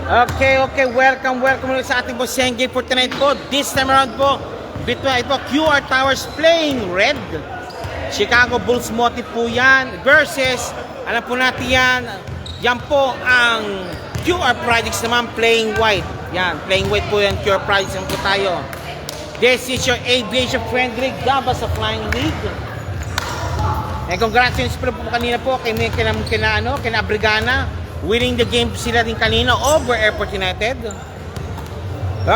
Okay, welcome ulit sa ating bossing game for tonight po. This time around po, between ito, QR Towers playing red. Chicago Bulls motif po yan versus, alam po natin yan po ang QR Projects naman playing white. Yan, playing white po yan, QR Projects naman po tayo. This is your aviation friendly Gabas of Flying League. And congratulations po kanina po kina Brigana. Winning the game sila din kanina over Airport United.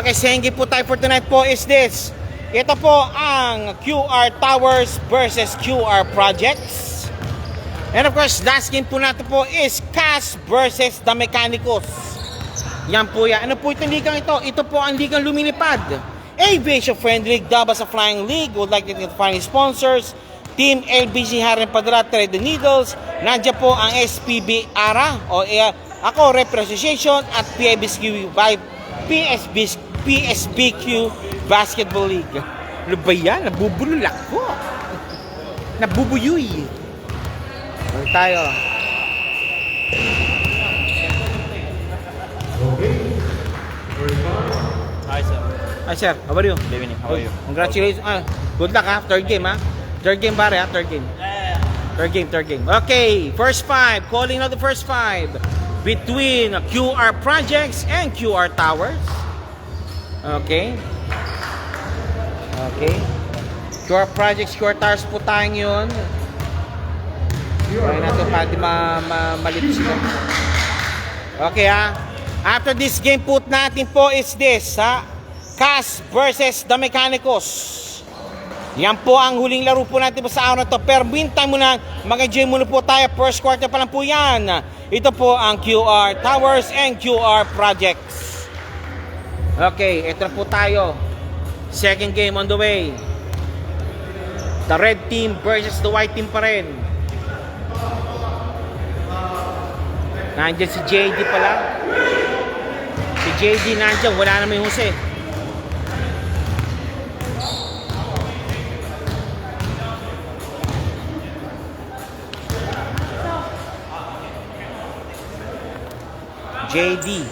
Okay, saying game po tayo for tonight po is this. Ito po ang QR Towers versus QR Projects. And of course, last game po natin po is CAS versus The Mechanicos. Yan po yan. Ano po itong ligang ito? Ito po ang ligang lumilipad. Aviation Friendly, Dabas sa Flying League would like to find sponsors. Team LBC Harren Padra, Trade the Needles. Nandiyan po ang SPB ARA o ako Representation at PSBQ Basketball League. Ano ba yan? Nabubulol ako. Nabubuyoy. Balik tayo. Hi sir. Hi sir, how are you? Good evening, how are you? Congratulations. Good luck ha, third game ha. Third game pare ha, third game. Third game. Okay, first five. Calling out the first five between QR Projects and QR Towers. Okay. QR Projects, QR Towers po tayong yun. Try natin para di malito sila. Okay ha. After this game po natin po is this ha. CAS versus The Mechanicos. Yan po ang huling laro po natin po sa araw na to. Pero meantime muna, mag-enjoy muna po tayo. First quarter pa lang po yan. Ito po ang QR Towers and QR Projects. Okay, ito na po tayo. Second game on the way. The red team versus the white team pa rin. Nandiyan si JD pala. Si JD nandiyan, wala naman yung Jose. JD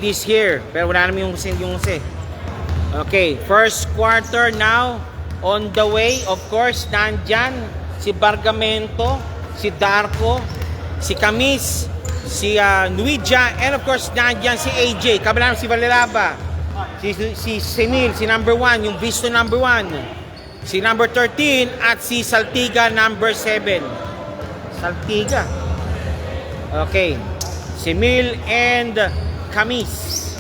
is here, pero wala naman yung Jose. Okay, first quarter now on the way. Of course, nandyan si Bargamento, si Darko, si Camis, si Nuidja, and of course nandyan si AJ. Kabila si Valeraba, si Semil, si number 1, yung Visto number 1, si number 13 at si Saltiga number 7. Saltiga. Okay. Semil and Camis.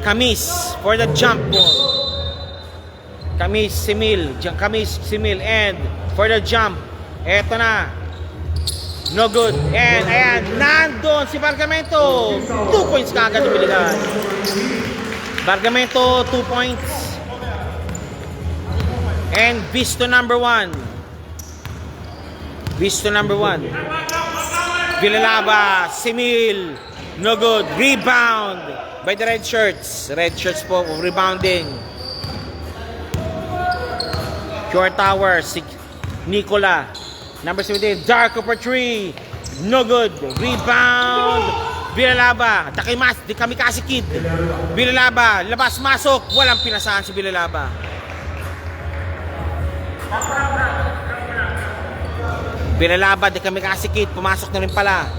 Camis for the jump ball. Camis, Semil, and for the jump. Eto na. No good. And ayan, nandun si Bargamento. 2 points kagad yung binigay. Bargamento, 2 points. And Visto number 1. Villalaba, Semil, no good. Rebound by the red shirts. Red shirts po, rebounding. QR Towers, Nicola. Number 17, Darko for 3. No good. Rebound. Villalaba. Di kami kasi kid. Villalaba, labas, masok. Walang pinasahan si Villalaba. Villalaba, di kami kasikit, pumasok na rin pala.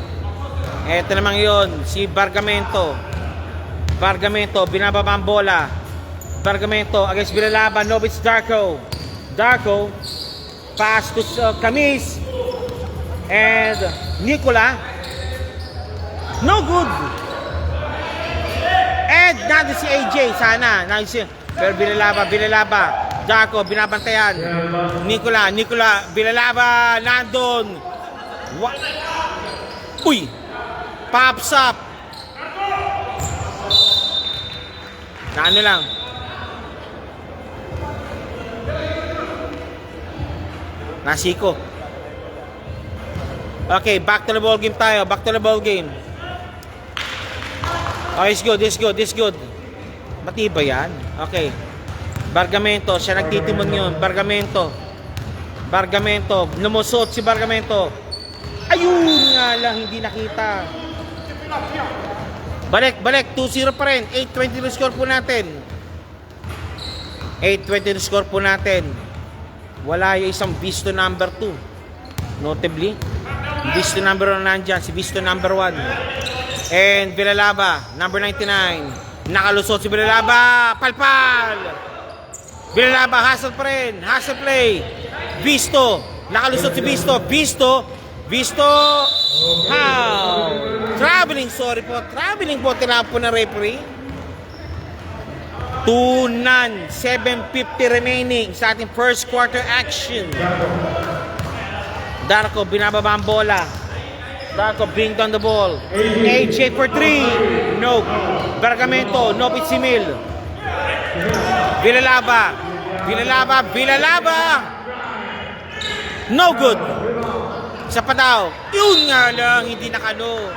Eto naman yun, si Bargamento, binababa ang bola. Bargamento against Villalaba, Novitz Darko, pass to Camis, and Nicola, no good. And nandun si AJ, sana, pero Villalaba, Darko, binabantayan. Nicola, Villalaba, nandun. Uy! Pops up. Ano lang. Nasiko. Okay, back to the ball game tayo. Oh, it's good. Matibay yan. Okay. Bargamento, siya nagtitimon yun. Bargamento, lumusot si Bargamento. Ayun nga lang, hindi nakita. Balik, 2-0 pa rin. 8-20 na score po natin. 8-20 na score po natin. Wala yung isang Visto number 2. Notably, Visto number 1 nandyan, si Visto number 1. And Villalaba, number 99. Nakalusot si Villalaba. Palpal! Villalaba, hustle pa rin. Hustle play. Visto. Nakalusot si Visto. Visto. How? Traveling, sorry po. Traveling po, tinapon na referee. 2-0. 7:50 remaining sa ating first quarter action. Darko, binababa ang bola. Darko, bring down the ball. AJ for 3. No. Bergamento, no Pitsimil. Villalaba. No good. Isa pa daw. Yun nga lang, hindi nakano.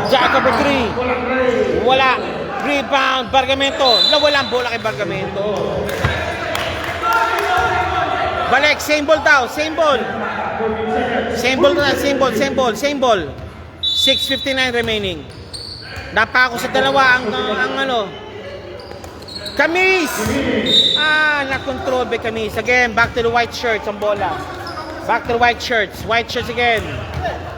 Jacob for 3. Wala. Rebound, Bergamento. Nawala ang bola kay Bergamento. Balik, same ball daw. Same ball. Same ball. 6:59 remaining. Napako sa dalawa ang ano. Kamis! Na-control by Kamis. Again, back to the white shirts ang bola. Back to the white shirts. White shirts again.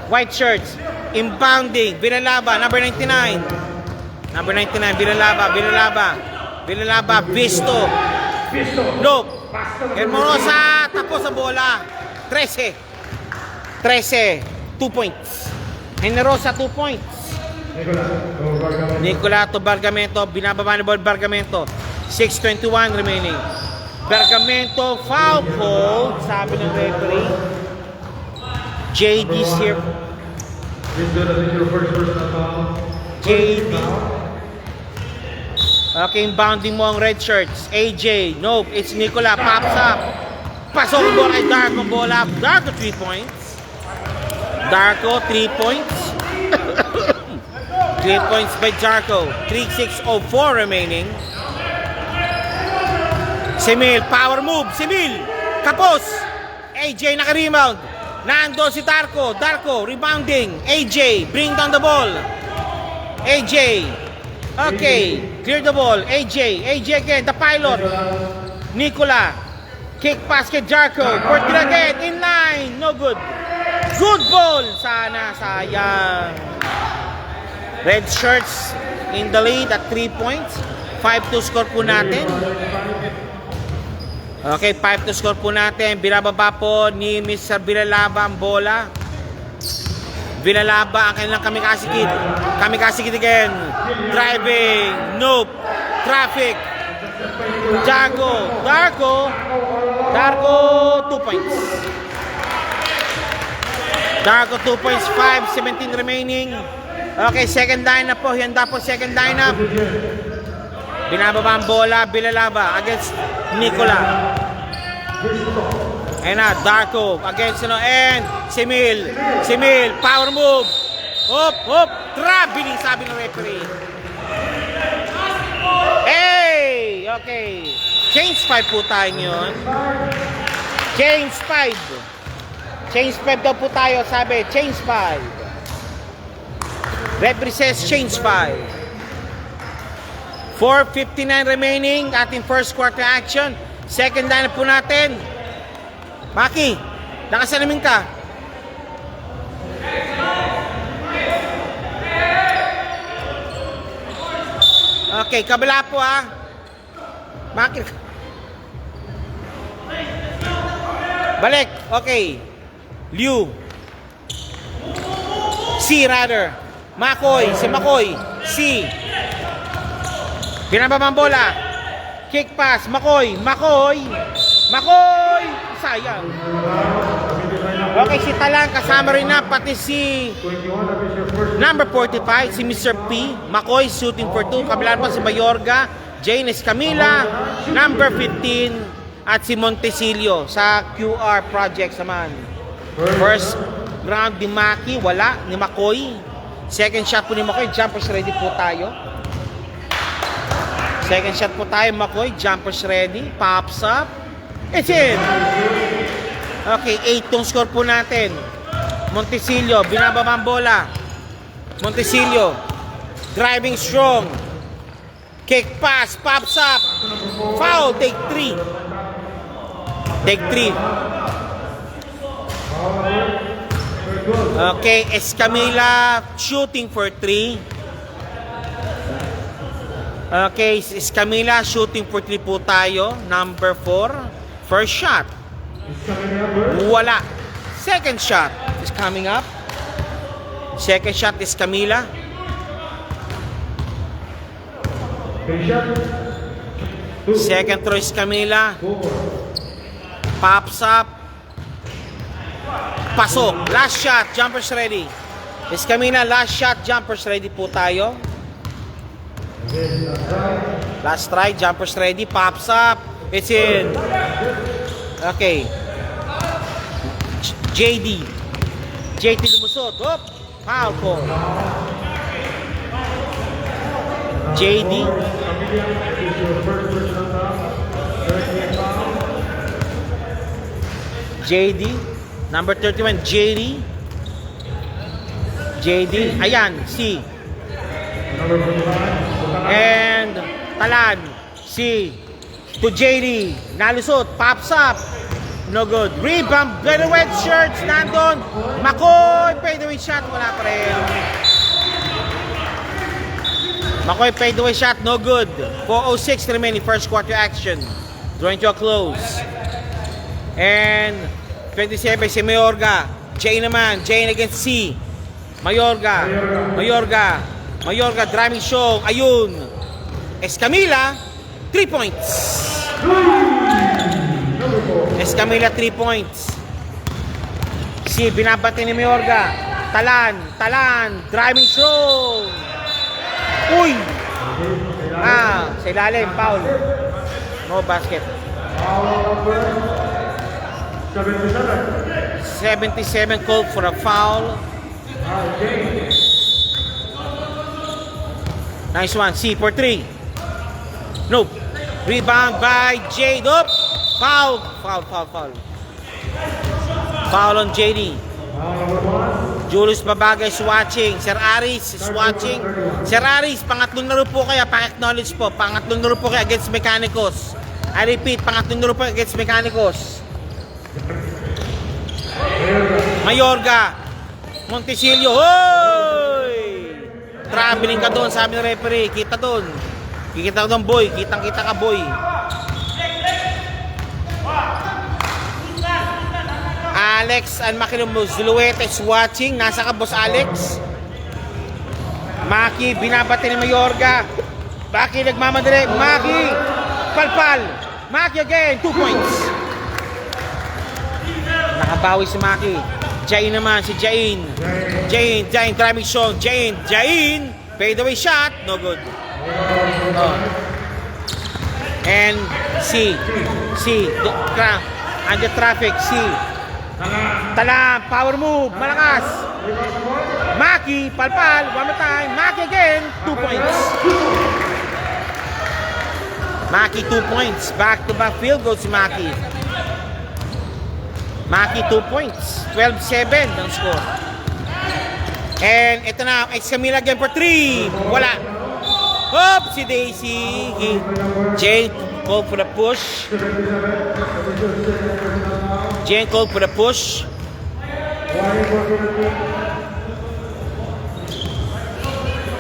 White shirts. Inbounding. Villalaba, number 99. Number 99, Villalaba, Visto. Look. Hermosa, tapos sa bola. 13. 2 points. Generosa, 2 points. Nicolato Bergamento, binababa ni ball Bergamento. 6:21 remaining. Bergamento, foul call, sabi ng referee. JD's here. JD. Okay, inbounding mo ang red shirts. AJ, nope, it's Nicola, pops up. Pasok ang bola kay Darko, bola. Darko, 3 points. Darko, 3 points. 3 points by Darko. 3:06:04 remaining. Simil, power move. Simil, kapos. AJ, naka-rebound. Nando si Darko. Darko, rebounding. AJ, bring down the ball. AJ. Okay, clear the ball. AJ again, the pilot. Nicola. Kick pass kay Darko. Portil again, in line. No good. Good ball. Sana, sayang. Red shirts in the lead at 3 points. 5-2 score po natin. Okay, 5-2 score po natin. Binababa po ni Mr. Villalaba ang bola. Villalaba ang kanilang kamikaze-kid. Kamikaze-kid again. Driving. Nope. Traffic. Darko, 2 points. Darko, 2 points. 5:17 remaining. Okay, second line-up po. Handa po second line-up. Binababa ang bola. Villalaba against Nicola. Ayan na, Darko against and Simil, power move. Hop, traveling, sabi ng referee. Hey, okay. Change 5 po tayo ngayon. Change 5 daw po tayo, sabi. Change 5. Referee says change 5. 4:59 remaining. Ating first quarter action. Second line po natin. Maki, nakasalamin ka. Okay, kabila po ha. Maki. Balik, okay. Liu. C rather. Makoy, si Makoy. C. Binababa ang bola. Kick pass, Makoy. Sayang. Okay, si Talang kasama rin na pati si number 45, si Mr. P. Makoy shooting for 2. Kabilaan po si Mayorga, Jane Escamilla, number 15 at si Montesilio sa QR Projects naman. First round ni Maki, wala. Ni Makoy. Second shot po ni McCoy. Jumpers ready po tayo. Second shot po tayo, McCoy. Jumpers ready. Pops up. It's in. Okay, 8 tong score po natin. Montesillo, binababa ang bola. Montesillo, driving strong. Kick pass, pops up. Foul, take 3. Take 3. Okay, Escamilla shooting for 3. Okay, Escamilla shooting for 3 po tayo. Number 4. First shot. Wala. Second shot is coming up. Second shot is Camila. Second throw is Camila. Pops up. Pasok. Last shot. Jumpers ready. Is Camila. Last shot. Jumpers ready po tayo. Last try. Jumpers ready. Pops up. It's in. Okay. JD lumusot. Hop. Foul po. JD. Number 31. JD. Ayan. C. And Talan. C. To JD. Nalusot. Pops up. No good. Rebound. Very wet shirts. Nandun. McCoy. Fadeaway shot. Wala pa rin. McCoy fadeaway shot. No good. 4:06 remaining first quarter action. Drawing to a close. And 27 si Mayorga. Jane naman. Jane against C. Mayorga. Driving show. Ayun. Escamilla. 3 points. Escamilla 3 points. Si binabati ni Mayorga. Talan, driving throw. Uy! Sa ilalim, foul. No basket. 77 called for a foul. Nice one. C for 3. Nope. Rebound by Jade. Up. Foul. Foul on JD. Julius Babaga is watching. Sir Aris is watching. Sir Aris, pangatlong laro po kaya, pa-acknowledge po. Pangatlong laro po kaya against Mechanicos. I repeat, pangatlong laro po against Mechanicos. Mayorga. Montesillo. Hoy! Traveling ka doon, sabi ng referee. Kita doon. Kikita ko doon, boy. Kitang-kita ka, boy. Alex and Makilumbo Zulueta is watching. Nasa ka, boss Alex? Maki, binabati ni Mayorga. Maki, nagmamadali. Maki, palpal. Maki again, 2 points. Nakabawi si Maki. Jain naman, si Jain. Jain, driving shot. Jain. Fadeaway shot, no good. And C. Under traffic, C. Talan, power move, malakas. Maki, palpal, one more time. Maki again, 2 points. Maki, 2 points. Back-to-back field goal si Maki. Maki, 2 points. 12-7 ang score. And ito na, Escamilla again for 3. Wala. Hop, si Daisy. Jane called for the push.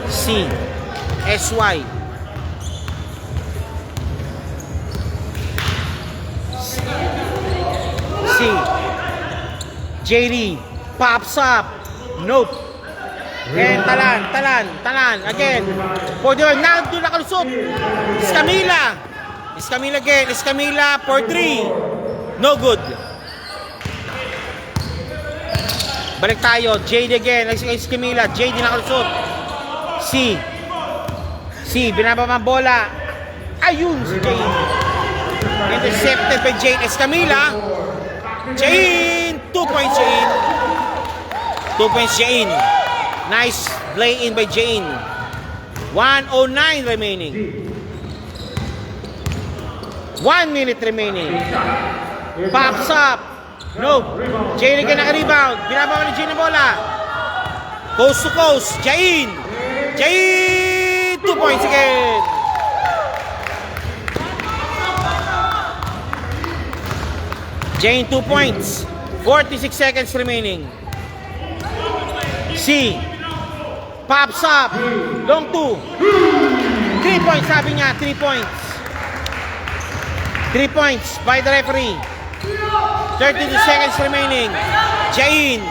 C. SY. C. JD. Pops up. Nope. And Talan. Again. For the nandun nakalusot. Escamilla again. Escamilla for 3. No good. Balik tayo. JD again. Escamilla. JD nakalusot. C. Binababa ang bola. Ayun si Jane. Intercepted by Jane. Escamilla. Jane. 2 points Jane. Nice Play in by Jane. 1:09 remaining. 1 minute remaining. Pops up. No. Jane again naka-rebound. Binabawa ni Jane ang bola. Coast to coast. Jane. Jane. 2 points again. Jane 2 points. 46 seconds remaining. C. Pops up. Long 2. 3 points sabi niya. 3 points. 3 points by the referee. 32 seconds remaining. Jane.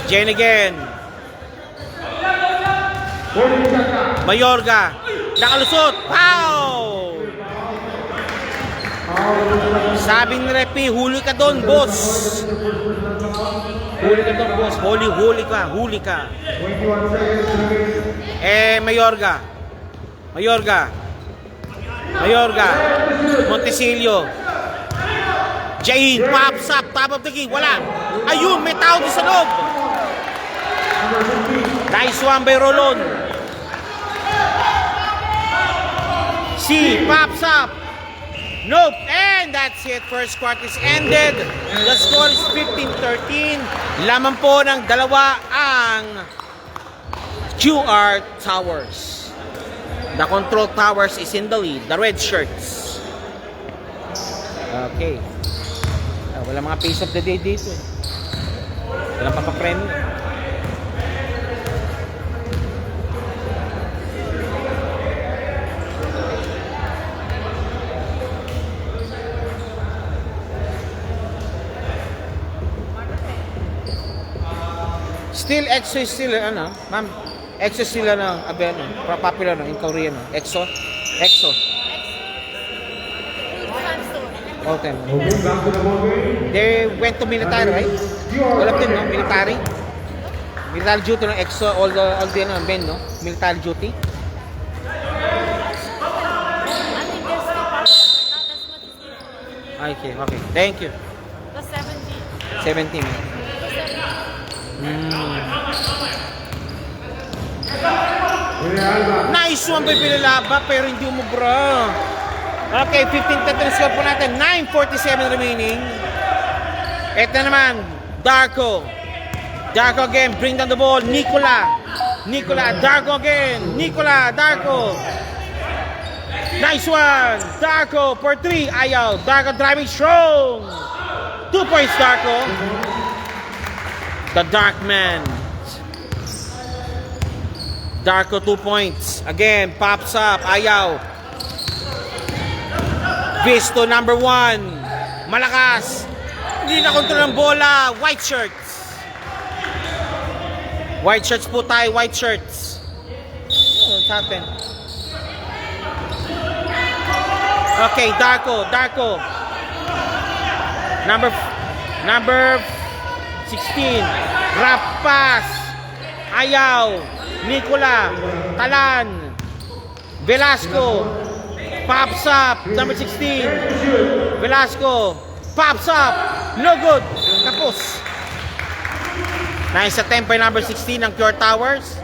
Jane again. Mayorga. Nakalusot. Foul! Sabi ni referee, huli ka doon, boss. Huli ka doon, boss. Huli ka. Huli ka. Mayorga. Mayorga. Mayorga. Montesilio. Jane, pops up, top of the key. Wala. Ayun, may tao doon sa loob. Nice one by Rolon. C, pops up. Nope. And that's it. First quarter is ended. The score is 15-13. Laman po ng dalawa ang QR Towers. The Control Towers is in the lead. The red shirts. Okay. Wala mga piece of the day dito. Wala pa pa-premyo. Still, EXO is still, ano, ma'am, EXO is still, ano, popular, no, in Korea, no, EXO. Okay. They went to military, right? All of them, no? Military. Military duty, no? EXO, all the men, no? Military duty. Okay. Thank you. The 17. 17. Nice one by Villalaba, pero hindi umubra. Okay, 15-10 score po natin. 9:47 remaining. Ito naman, Darko. Darko again, bring down the ball. Nicola, Darko again. Darko. Nice one. Darko for 3. Ayaw. Darko driving strong. 2 points, Darko. The Dark Man. Darko 2 points. Again, pops up. Ayaw. Visto number 1. Malakas. Hindi na kontrol ng bola. White shirts. White shirts po tayo. White shirts. What's happened? Okay, Darko. Number 16. Drop pass. Ayaw. Nicola. Talan. Velasco. Pops up. Number 16. Velasco. Pops up. No good. Tapos. Nice attempt by number 16 ng Pure Towers.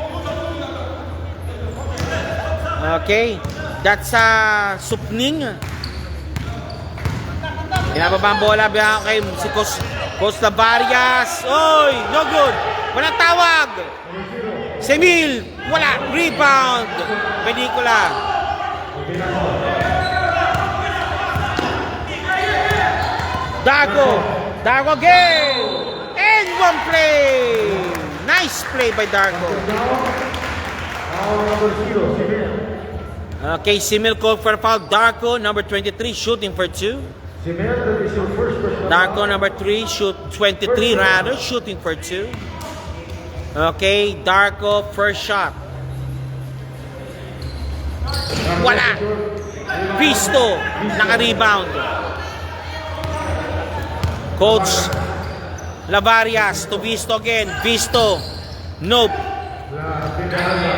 Okay. That's Supning. Pinababa ang bola. Biya kay si Costa Varias. Oy, no good. Walang tawag. Semil. Wala. Rebound. Pelikula. Darko again. And one play. Nice play by Darko. Okay, Simil called for a foul. Darko, number 23, shooting for 2. Darko, number 3, shooting for 2. Okay, Darko, first shot. Wala. Visto, naka-rebound. Coach Lavarias to Visto again. Visto, nope.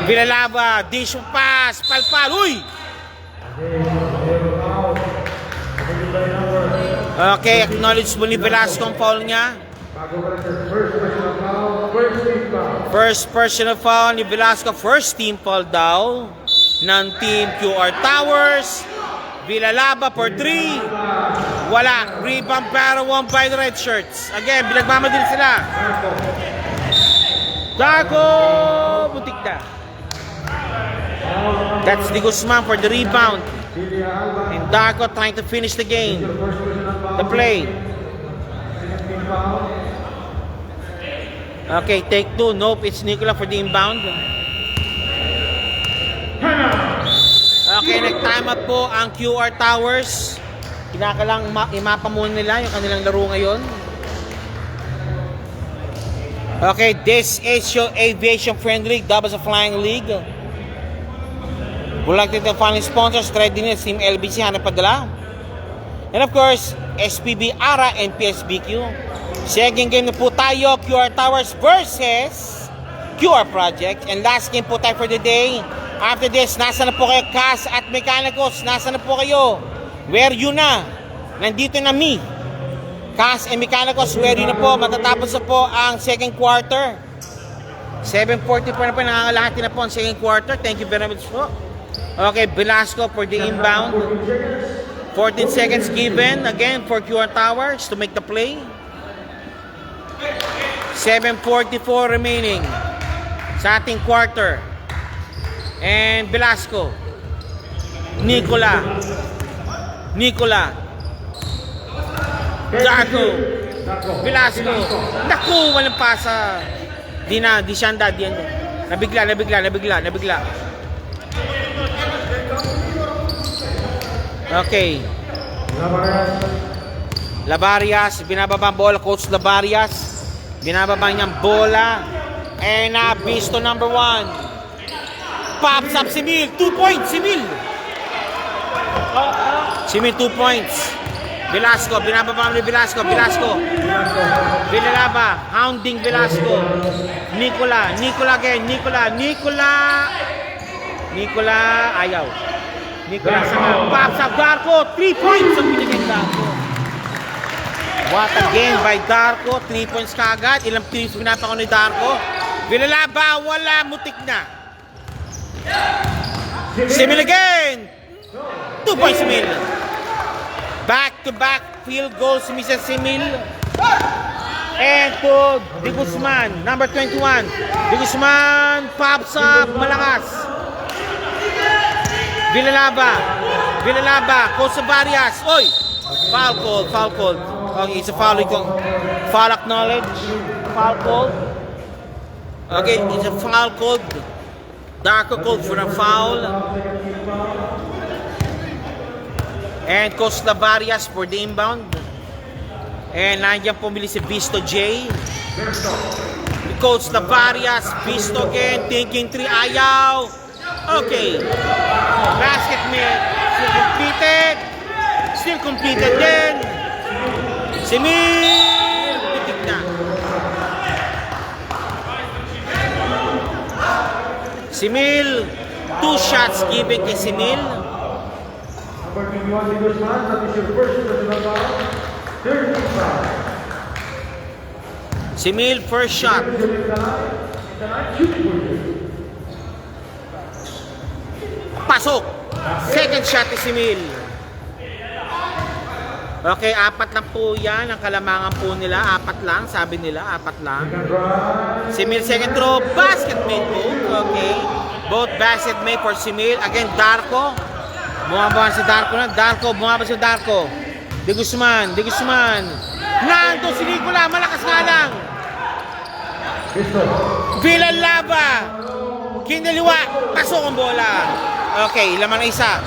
Villalaba, dish pass, palpal, uy! Okay, acknowledge mo ni Velasco ang foul niya. First personal foul ni Velasco. First team foul daw ng Team QR Towers. Villalaba for 3. Wala. Rebound para 1 by the red shirts. Again, binagmamadali sila. Darko! Butik na. That's Di Guzman for the rebound. And Darko trying to finish the game. The play. Okay, take 2. Nope, it's Nicola for the inbound. Okay, nag-time up po ang QR Towers. Kinakalang imapa muna nila yung kanilang laro ngayon. Okay, this is your Aviation Friend League, Doubles of Flying League. Would like to thank the following sponsors, Readiness, Team LBC, hanap padala. And of course, SPB ARA and PSBQ. Second game na po tayo, QR Towers versus QR Project. And last game po tayo for the day. After this, nasa na po kayo, Cas at Mechanicals? Nasa na po kayo? Where you na? Nandito na me. Cas and Mechanicals, where you na po? Matatapos na po ang second quarter. 7:40 pa na po, nangangalahati na po ang second quarter. Thank you very much po. Okay, Velasco for the inbound. 14 seconds given again for QR Towers to make the play. 7:44 remaining sa ating quarter. And Velasco. Nicola. Darko. Velasco. Naku, walang pasa. Di siya anda. Nabigla. Okay. Labarias, binababa ang bola, Coach Labarias. Binababa niyang bola. And Bisto number 1. Pops up si Mil. 2 points si Mil. 2 points. Velasco, binababa ni Velasco. Villalaba, hounding Velasco. Nicola again. Nicola, ayaw. Nicola sama. Pops up, Darko. 3 points ang binigyan Darko. What a game by Darko. 3 points kagad. Ilang teams pinapako ni Darko. Villalaba, wala. Mutik na. Simil again. 2 points Simil. Back-to-back field goals si Mr. Simil. And to Di Guzman, number 21. Di Guzman pops up, malakas. Villalaba, Coach Varias. Oy! Foul called. Okay, it's a foul. Foul acknowledge. Foul called. Okay, it's a foul called. Darko called for a foul. And Coach Lavarias for the inbound. And nandiyan pumili si Bisto J. Coach Lavarias, Bisto again, thinking 3, ayaw. Okay. Basket miss. Still completed din. Simil. Pitik na. Simil. 2 shots given kay Simil. Number 21, Di Guzman, that is your first personal foul. 35. Simil, first shot. Pasok. Second shot ni Simil. Okay, 4 lang po yan. Ang kalamangan po nila, 4 lang. Sabi nila, 4 lang. Simil, second throw. Basket made po. Okay. Both basket made for Simil. Again, Darko. Bumaba si Darko na. Bumaba si Darko. Di Guzman. Nando si Nicola. Malakas nga lang. Villalaba. Kinaliwa. Pasok ang bola. Okay, laman na isa.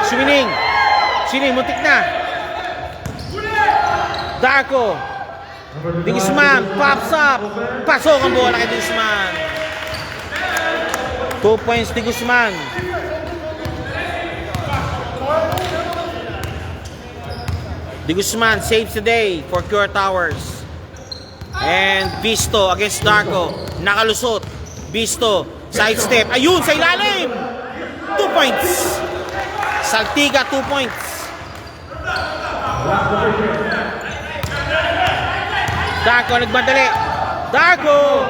Sining, muntik na. Darko. Di Guzman. Pops up. Pasok ang bola kay Di Guzman. 2 points Di Guzman. Di Guzman saves the day for QR Towers. And Bisto against Darko. Nakalusot. Bisto. Sidestep. Ayun, sa ilalim. 2 points. Saltiga, 2 points. Darko nagmadali. Darko!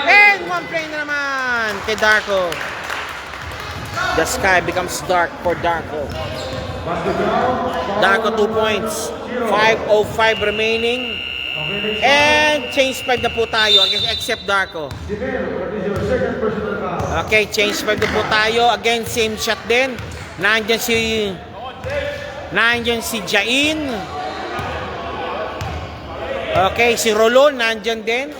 And one play na naman kay Darko. The sky becomes dark for Darko. Darko 2 points. 5:05 remaining. And change 5 na po tayo except Darko. Okay, change 5 na po tayo. Again, same shot din. Nandyan si Jain. Okay, si Rolon nandyan din.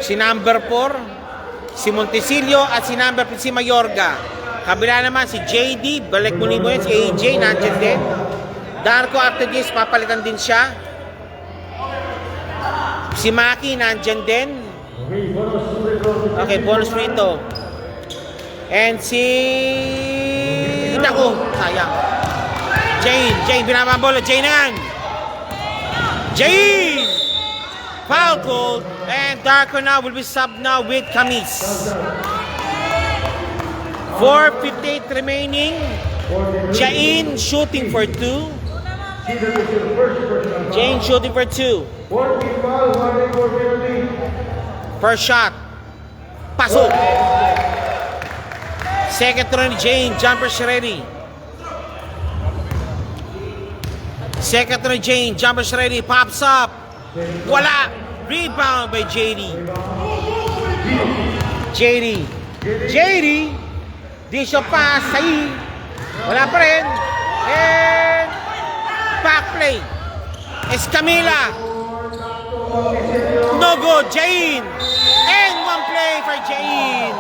Si number 4. Si Montesilio at si number 5 si Mayorga. Kabila naman si JD. Balik muli mo yun. Si AJ nandyan din. Darko after this, papalitan din siya. Si Maki nandyan din. Okay, bonus rito. And si... Naku, sayang. Jane, binabang bola. Jane yan. Jane! Foul call. And Darko now will be subbed now with Camis. 4:58 remaining. Jane shooting for 2. Jane shooting for 2. First shot. Pasok. Second throw ni Jane. Jumper ready. Second throw ni Jane. Jumper ready. Pops up. Wala. Rebound by JD. JD. Di siya pass. Sahi. Wala pa rin. And back play. Escamilla. No good. Jane. And one play for Jane.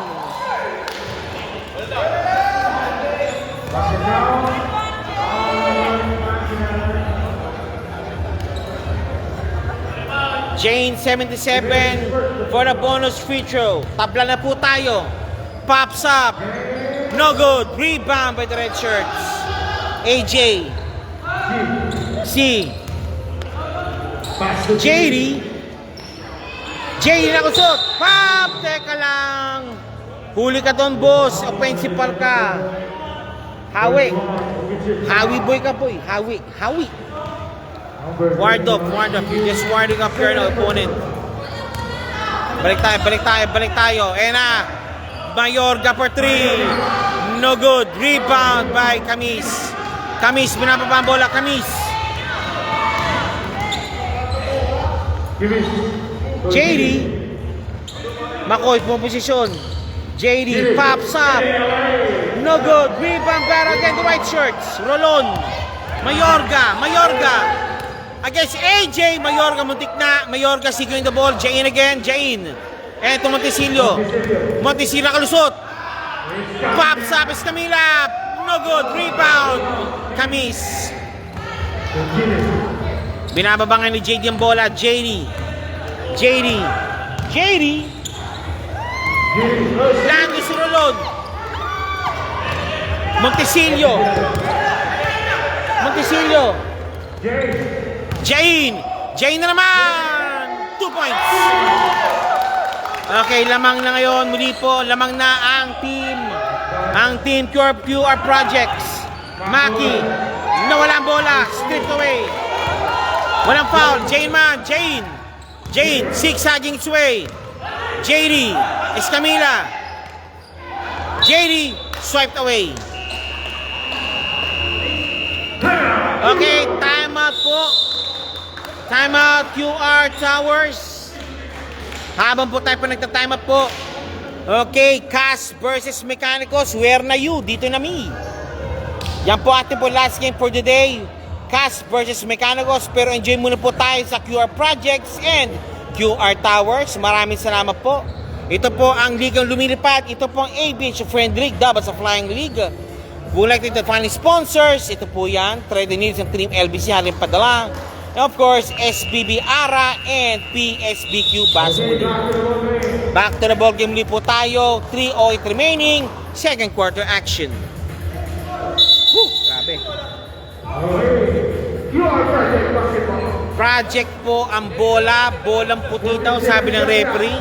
Jane 77 for the bonus free throw. Tabla na po tayo. Pops up. No good. Rebound by the red shirts. AJ. C. JD na kusot. Pop! Teka lang. Huli ka doon, boss. Offensive foul ka. Hawi boy ka, boy. Hawi. Ward up. You're just warding up your opponent. Balik tayo. And Mayorga for 3. No good. Rebound by Camis. Binababa ang bola. Camis. JD. Makoy po posisyon. JD pops up. No good. Rebound pero again the white shirts. Rolon. Mayorga. Against AJ. Mayorga muntik na. Mayorga securing the ball. Jain again. And to Montesilio kalusot. Pops up. Escamilla. No good. Rebound. Camis. Binababangan ni JD ang bola. JD. Lagi si Rolon. Montesilio. Jain na naman. 2 points. Okay, lamang na ngayon. Muli po, lamang na ang team QR Projects. Maki. Nawala ang bola. Stripped away. Walang foul. Jane, zigzagging its way. JD, Escamilla. JD, swiped away. Okay, timeout po. Timeout, QR Towers. Habang po tayo pa nagta-timeout po. Okay, Cast versus Mechanicos. Where na you? Dito na mi. Yan po ating po last game for the day. Cast versus Mechanicos. Pero enjoy muna po tayo sa QR Projects and QR Towers. Maraming salamat po. Ito po ang ligang lumilipad. Ito po ang ABH Friend League, dapat sa Flying League. Would like to find sponsors. Ito po yan. Trade needs ng Team LBC haling padala. And of course, SBB Ara and PSBQ Basketball. Back to the ball game ulit po tayo. 3:08 remaining. Second quarter action. Grabe. Project po ang bola. Bolang puti daw, sabi ng referee.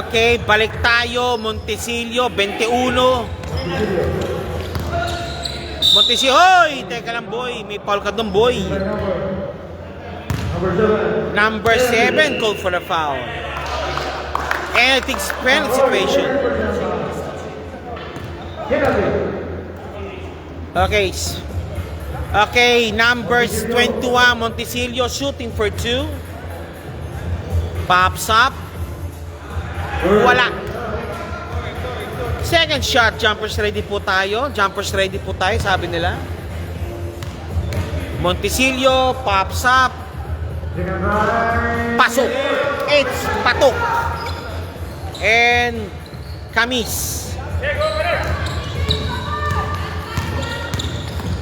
Okay, balik tayo. Montesilio, 21. Montesilio, hoy! Teka lang, boy. May foul ka doon, boy. Number 7. Number 7 called for the foul. And it takes penalty situation. Penalty. Okay. Okay, numbers 21, Montesilio shooting for 2. Pops up. Wala. Second shot, jumpers ready po tayo. Jumpers ready po tayo, sabi nila. Montesilio, pops up. Pasok. It's patok. And Camis.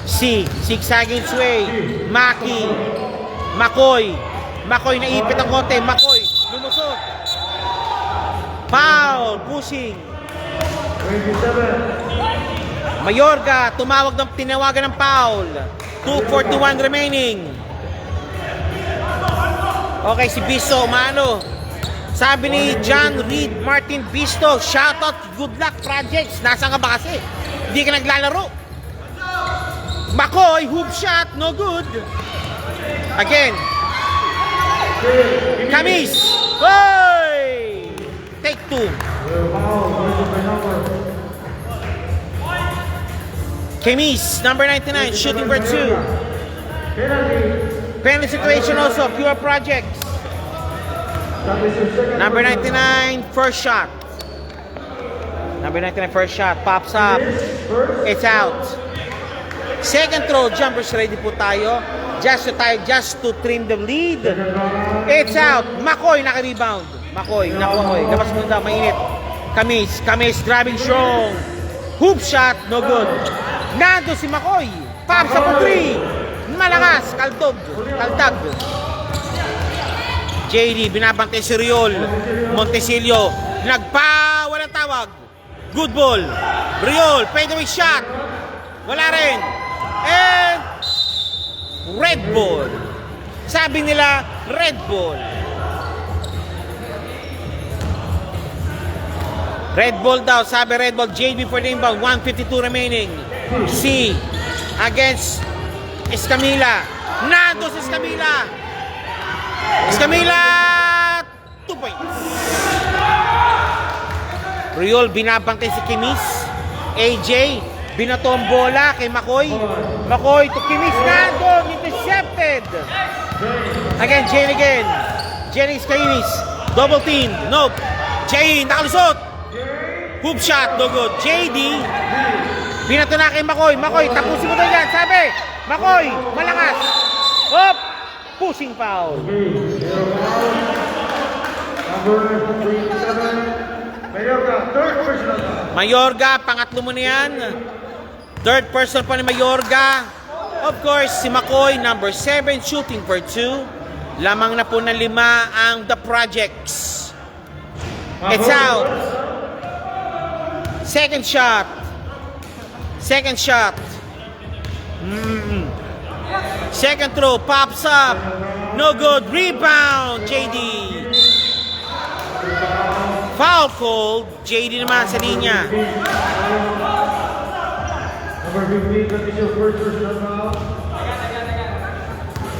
C, zigzagging sway. Maki. Makoy. Makoy naipit ang konti. Makoy, lumusot. Foul, pushing. 27. Mayorga, tinawagan ng foul. 2:41 remaining. Okay, si Bisto, umano. Sabi ni John Reed Martin Bisto, shoutout, good luck projects. Nasaan ka ba kasi? Hindi ka naglalaro. Makoy, hoop shot, no good. Again. Camis. Hoy! Take 2. Camis, number 99, shooting for 2. Penalty situation also, pure projects. Number 99, first shot. Number 99, first shot. Pops up. It's out. Second throw, jumpers ready po tayo. Just to trim the lead. It's out. Makoy, naka-rebound. Makoy. Labas mo daw, mainit. Camis, grabbing strong. Hoop shot, no good. Nando si Makoy. Pops up for 3. Malakas, kaltag. JD, binabantay si Riol. Montesilio, walang tawag. Good ball. Riol, fadeaway shot. Wala rin. And red ball. Sabi nila, red ball. Red ball daw, sabi red ball. JB for the inbound, 1:52 remaining. C against Escamilla. Nando si Escamilla. Escamilla, 2 points. Riol, binabantay si Kimis. AJ, binato ang bola kay Makoy. Makoy to Kimis. Nando, intercepted. Again, Jane is Kimis. Double team. Nope. Jane, nakalusot. Hoop shot, no good. JD, binato na kay Makoy. Makoy, tapusin mo tayo dyan. Sabi, Makoy, malakas. Hop, pushing foul. Number 37. Mayorga, pangatlo mo na yan. Third person pa ni Mayorga. Of course, si Makoy, number 7, shooting for 2. Lamang na po ng 5 ang The Projects. It's out. Second shot. Second throw, pops up. No good. Rebound, JD. Foul called. JD naman sa linya. Number 15, official first personal foul.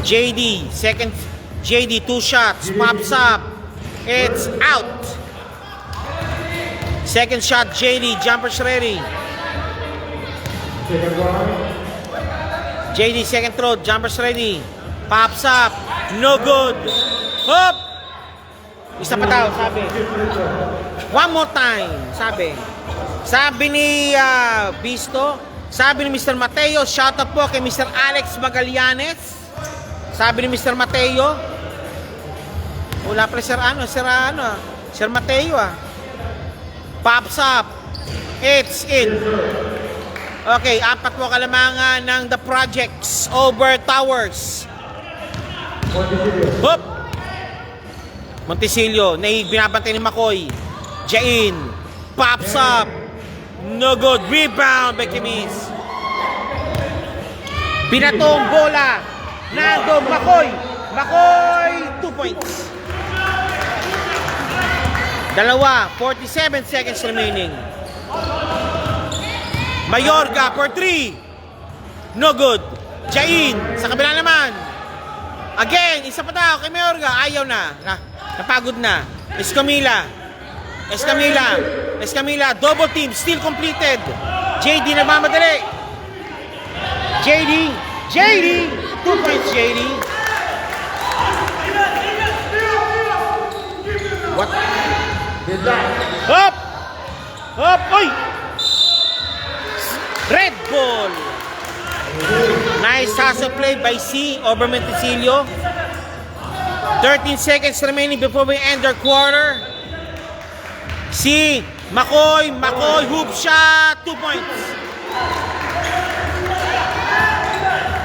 JD, 2 shots, pops up. It's out. Second shot, JD, jumpers ready. Second one. JD, second throw, jumpers ready. Pops up. No good. Hop! Isa pa daw, sabi. One more time, sabi. Sabi ni Bisto, sabi ni Mr. Mateo, shout out po kay Mr. Alex Magallanes. Sabi ni Mr. Mateo, wala pala Sir Mateo Pops up. It's in. Okay, 4 po kalamangan ng The Projects over Towers. Hop! Montesilio, binabantay ni Makoy. Jain, pops up. No good. Rebound by Kimis. Binatong bola. Nando, Makoy. Makoy, 2 points. 47 seconds remaining. Mayorga for 3. No good. Jain, sa kabila naman. Again, isa pa daw kay Mayorga. Ayaw na. Napagod na. Escamilla. Double team. Still completed. JD nagmamadali. JD. 2 points, JD. What? Hop! Oy! Red ball. Nice hustle play by C over Montesilio. 13 seconds remaining before we end our quarter. C, Makoy, hoop shot, 2 points.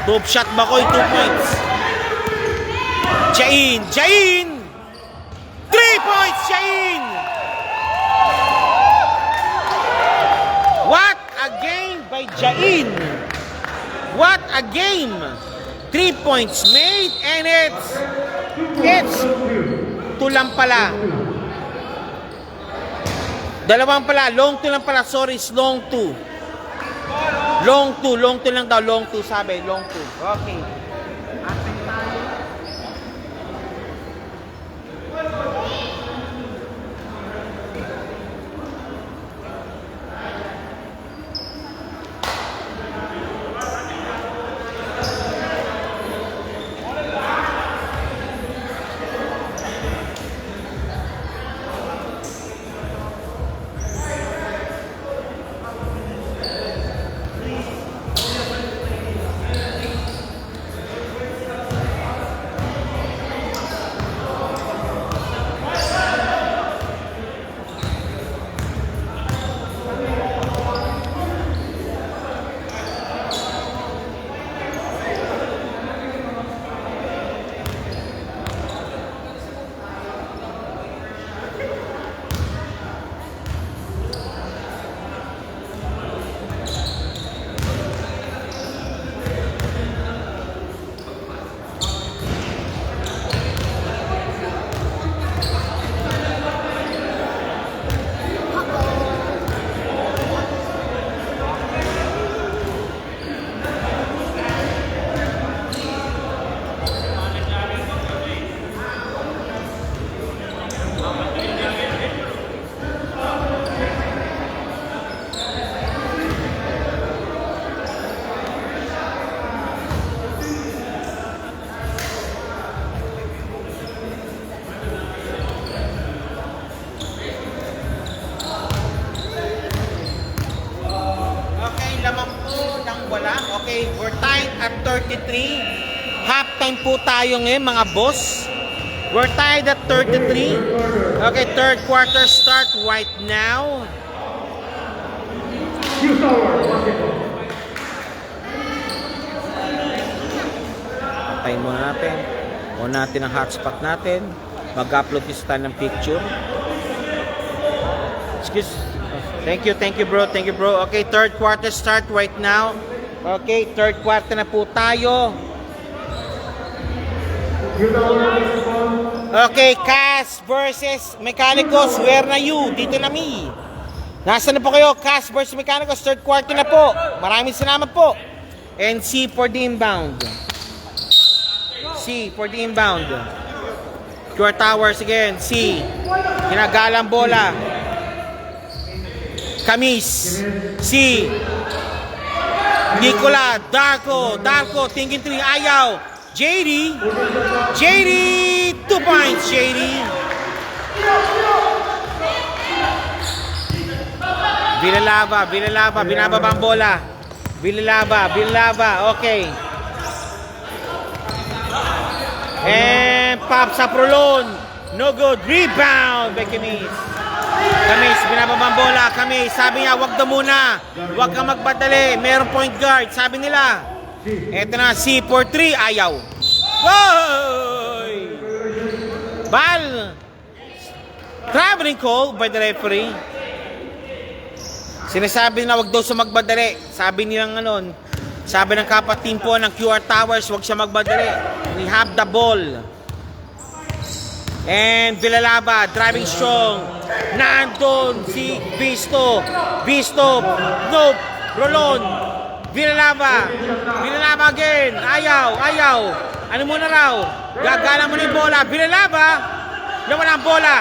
Hoop shot, Makoy, 2 points. Jain, 3 points, Jain. What a game by Jain. What a game. 3 points made and it's tulang pala. Dalawang pala, long 2 lang pala, sorry, it's long 2. Long 2 lang daw, long 2 sabi, long 2. Okay. Okay, we're tied at 33. Halftime po tayo ngayon, mga boss. We're tied at 33. Okay, third quarter start right now. Patayin muna natin. On natin ang hotspot natin. Mag-upload tayo ng picture. Excuse. Thank you bro. Okay, third quarter start right now. Okay, third quarter na po tayo. Okay, Cass versus Mechanicos. Where na you? Dito na mi. Nasaan na po kayo? Cass versus Mechanicos. Third quarter na po. Maraming salamat po. And C for the inbound. QR Towers again. C. Ginagalang bola. Kamis. C. Nicola. Darko, thinking 3. Ayaw. JD. 2 points, JD. Villalaba. Binababa ang bola. Villalaba. Okay. And pop sa Prolon. No good. Rebound by Kamis. Binababa ang bola. Kamis, sabi niya, wag daw muna. Wag kang magpadali. Merong point guard. Sabi nila. Eto na, C for 3. Ayaw. Boy! Ball. Traveling call by the referee. Sinasabi na wag daw siya magmadali. Sabi nilang anon. Sabi ng kapatin po ng QR Towers, wag siya magmadali. We have the ball. And Villalaba, driving strong. Nandun si Visto. Nope. Rolon. Villalaba again. Ayaw. Ano muna raw? Gagala mo na yung bola. Binalaba. Nawala ang bola.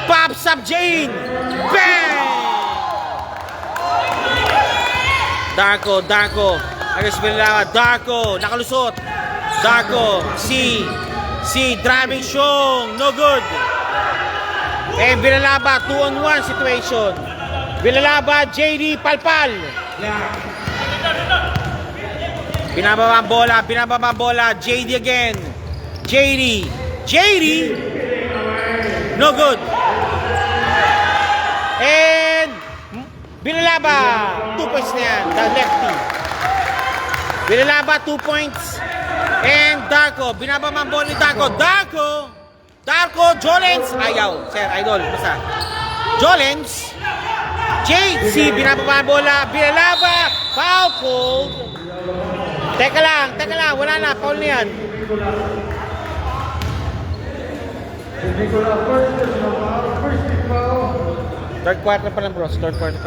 Pops up Jane. Bang! Darko. Agos Binalaba. Darko. Nakalusot. Darko. Si driving Shong. No good. And Binalaba. 2-on-1 situation. Binalaba. JD. Palpal. Binababa ang bola. JD again. JD. No good. And Binalaba. 2 points na yan. The lefty. Binalaba 2 points. And Darko. Binababa ang bola ni Darko. Darko. Jolens. Ayaw. Sir, idol. Basta. Jolens. JC. Binababa ang bola. Binalaba. Foul called. Teka lang. Wala na. Foul na yan. Third quarter pa lang, bros. Third quarter.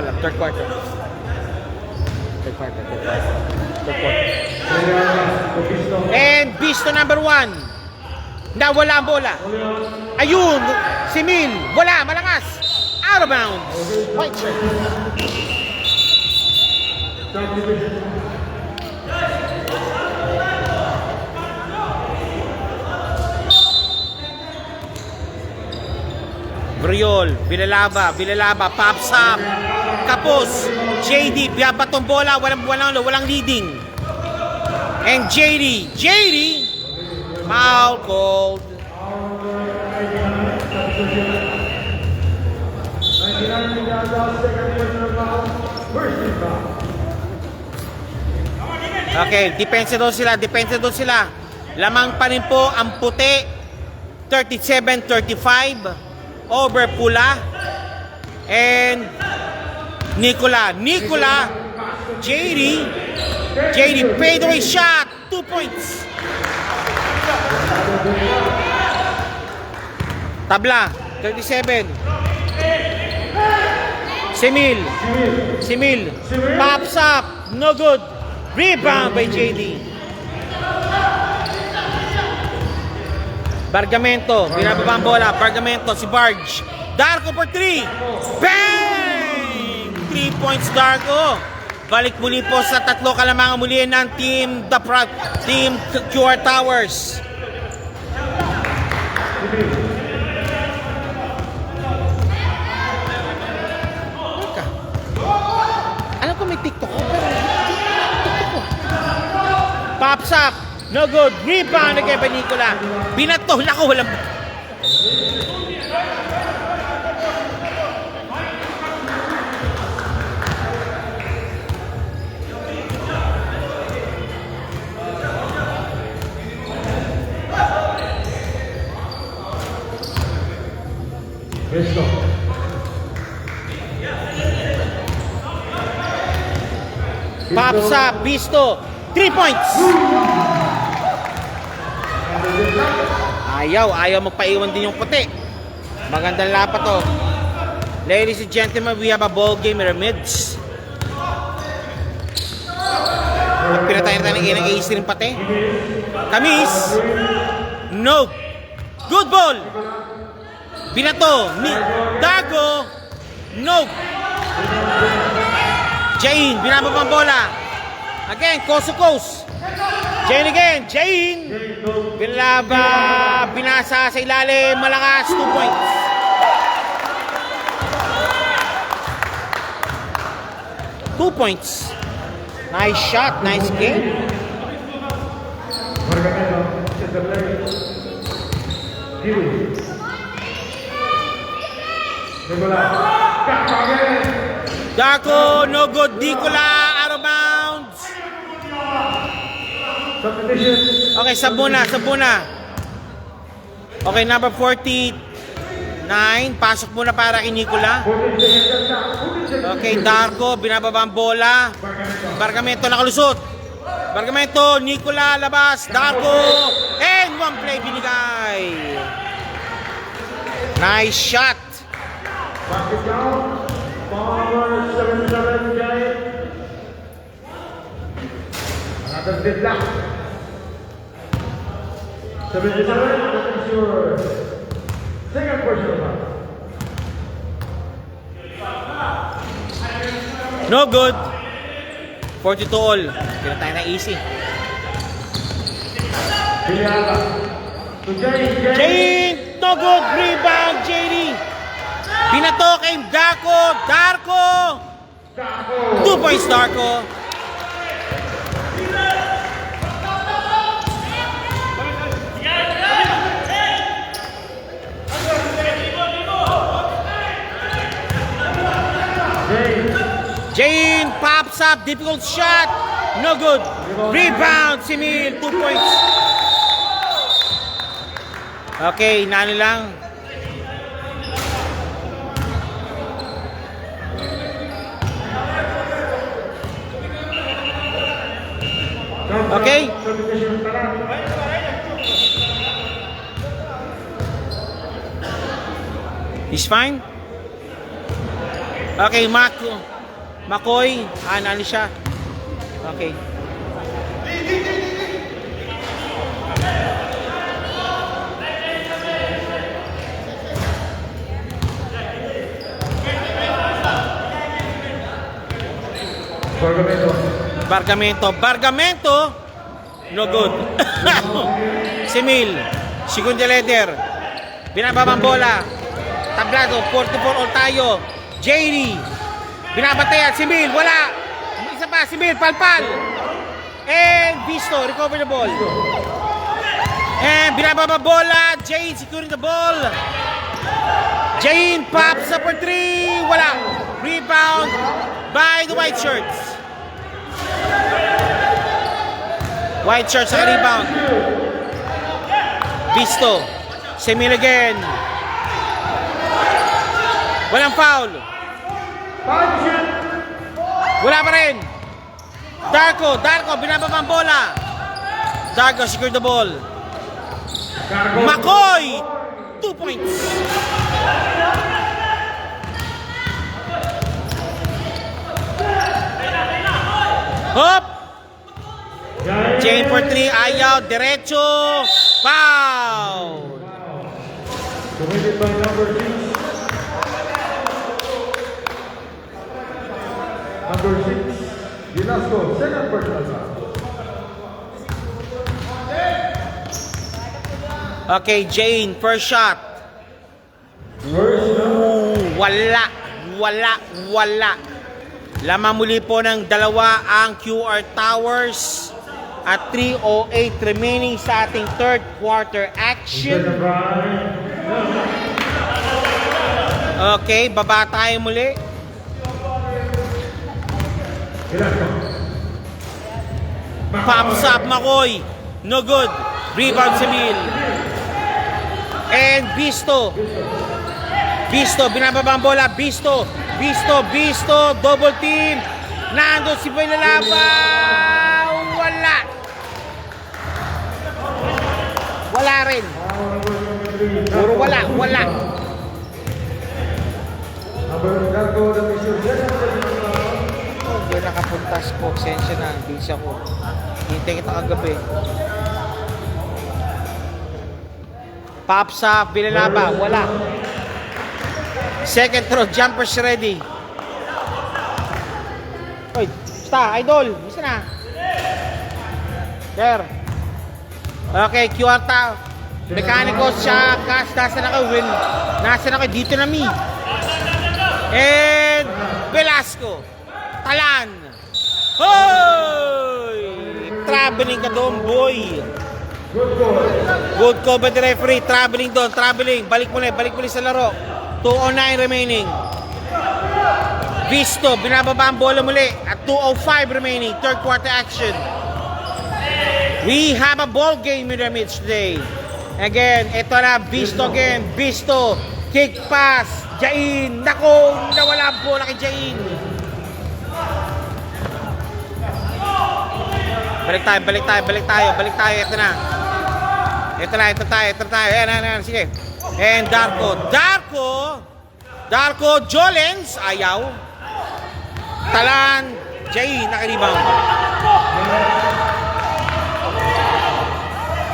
And Bisto number 1. Nawala ang bola. Ayun. Si Mil. Wala. Malakas. Out of bounds. White shirt. Briol, Binalaba, pops up, Kapos, JD, biyabatong bola, walang leading. And JD, foul called. Okay, depensa doon sila. Lamang pa rin po ang puti, 37-35. Over Pula and Nicola, JD fadeaway shot, 2 points. Tabla 37. Simil pops up, no good. Rebound by JD. Bargamento, binababa ang bola. Bargamento, si Barge. Darko for 3. Bang! 3 points Darko. Balik muli po sa tatlo kalamangan muli ng Team QR Towers. Teka. Alam ko may TikTok ko, pero TikTok ko. Pops up. No good. Rebound again by Nicola. Binato. Naku, walang... Pops up. Bisto. 3 points. Ayaw magpaiwan din yung puti. Magandang lapat to. Ladies and gentlemen, we have a ball game in our midst. Pinatay na tayo ng ace rin pati. Kamis. No. Good ball. Binato. Dago. No. Jane. Binababa ang bola. Again, coast to coast. Jane again. Binalaba. Binasa sa ilalim. Malakas. 2 points. Nice shot. Nice game. Darko. No good. Nicola. Out of bounds. Okay, Sabuna. Okay, number 49. Pasok muna para kay Nicola. Okay, Darko. Binababa ang bola. Bargamento nakalusot. Bargamento, Nicola, labas. Darko. And 1 play binigay. Nice shot. 77, that is your second personal foul. No good. 42 all. Kailan tayo na easy. Villada. To Jane. Jane, no good. Rebound, JD. Binato kay Darko. Darko. 2 points, Darko. Jane pops up, difficult shot. No good. Rebound, Simil. 2 points. Okay, nano lang. Okay. He's fine. Okay, Makoy. Nani siya. Okay. Bargamento. No good. Simil. Segunda leader. Binababang bola. Tablado. 44 all tayo. JD. Binabantayan. Simil. Wala. Isa pa. Simil. Palpal. And Visto. Recover the ball. And binababang bola. Jane securing the ball. Jane pops up for 3. Wala. Rebound by the white shirts. White shirts sa rebound. Visto. Simil again. Walang foul. Wala pa rin. Darko, binababang bola. Darko secured the ball. Makoy, 2 points. Hop. Jane for 3, ayaw, derecho, foul. Committed by number 6. Number 6, Velasco, second personal foul. Okay, Jane, first shot. Wala. Lamang muli po ng dalawa ang QR Towers at 3:08 remaining sa ating third quarter action. Okay, baba tayo muli. Pops up, Makoy. No good. Rebound, Simil. And Visto, binababa ang bola. Visto. Double team. Nando si Boy Lalaba. Wala rin. Puro wala. Hindi nakapuntas po. Sensya na. Busy ako. Hintay kita kagabi. Pops up. Bilalaba. Wala. Second throw. Jumpers ready. Oy, basta. Idol. Bisa na. There. Okay, QR Tower. Mechanicals siya. Cash. Nasaan ako? Nasaan ako? Dito na mi. And Velasco. Talan. Hoy! Traveling ka doon, boy. Good call by the referee. Traveling doon. Balik muli sa laro. 2:09 remaining. Visto, binababa ang bola muli at 2:05 remaining. Third quarter action. We have a ball game in our midst today. Again, ito na, Visto again. Visto, kick pass. Jain, nako, nawala ang bola kay Jain. Balik tayo. Ito na. Ito tayo. Ayan, sige. And Darko, Jolens, ayaw. Talan, Jain, nakirebound.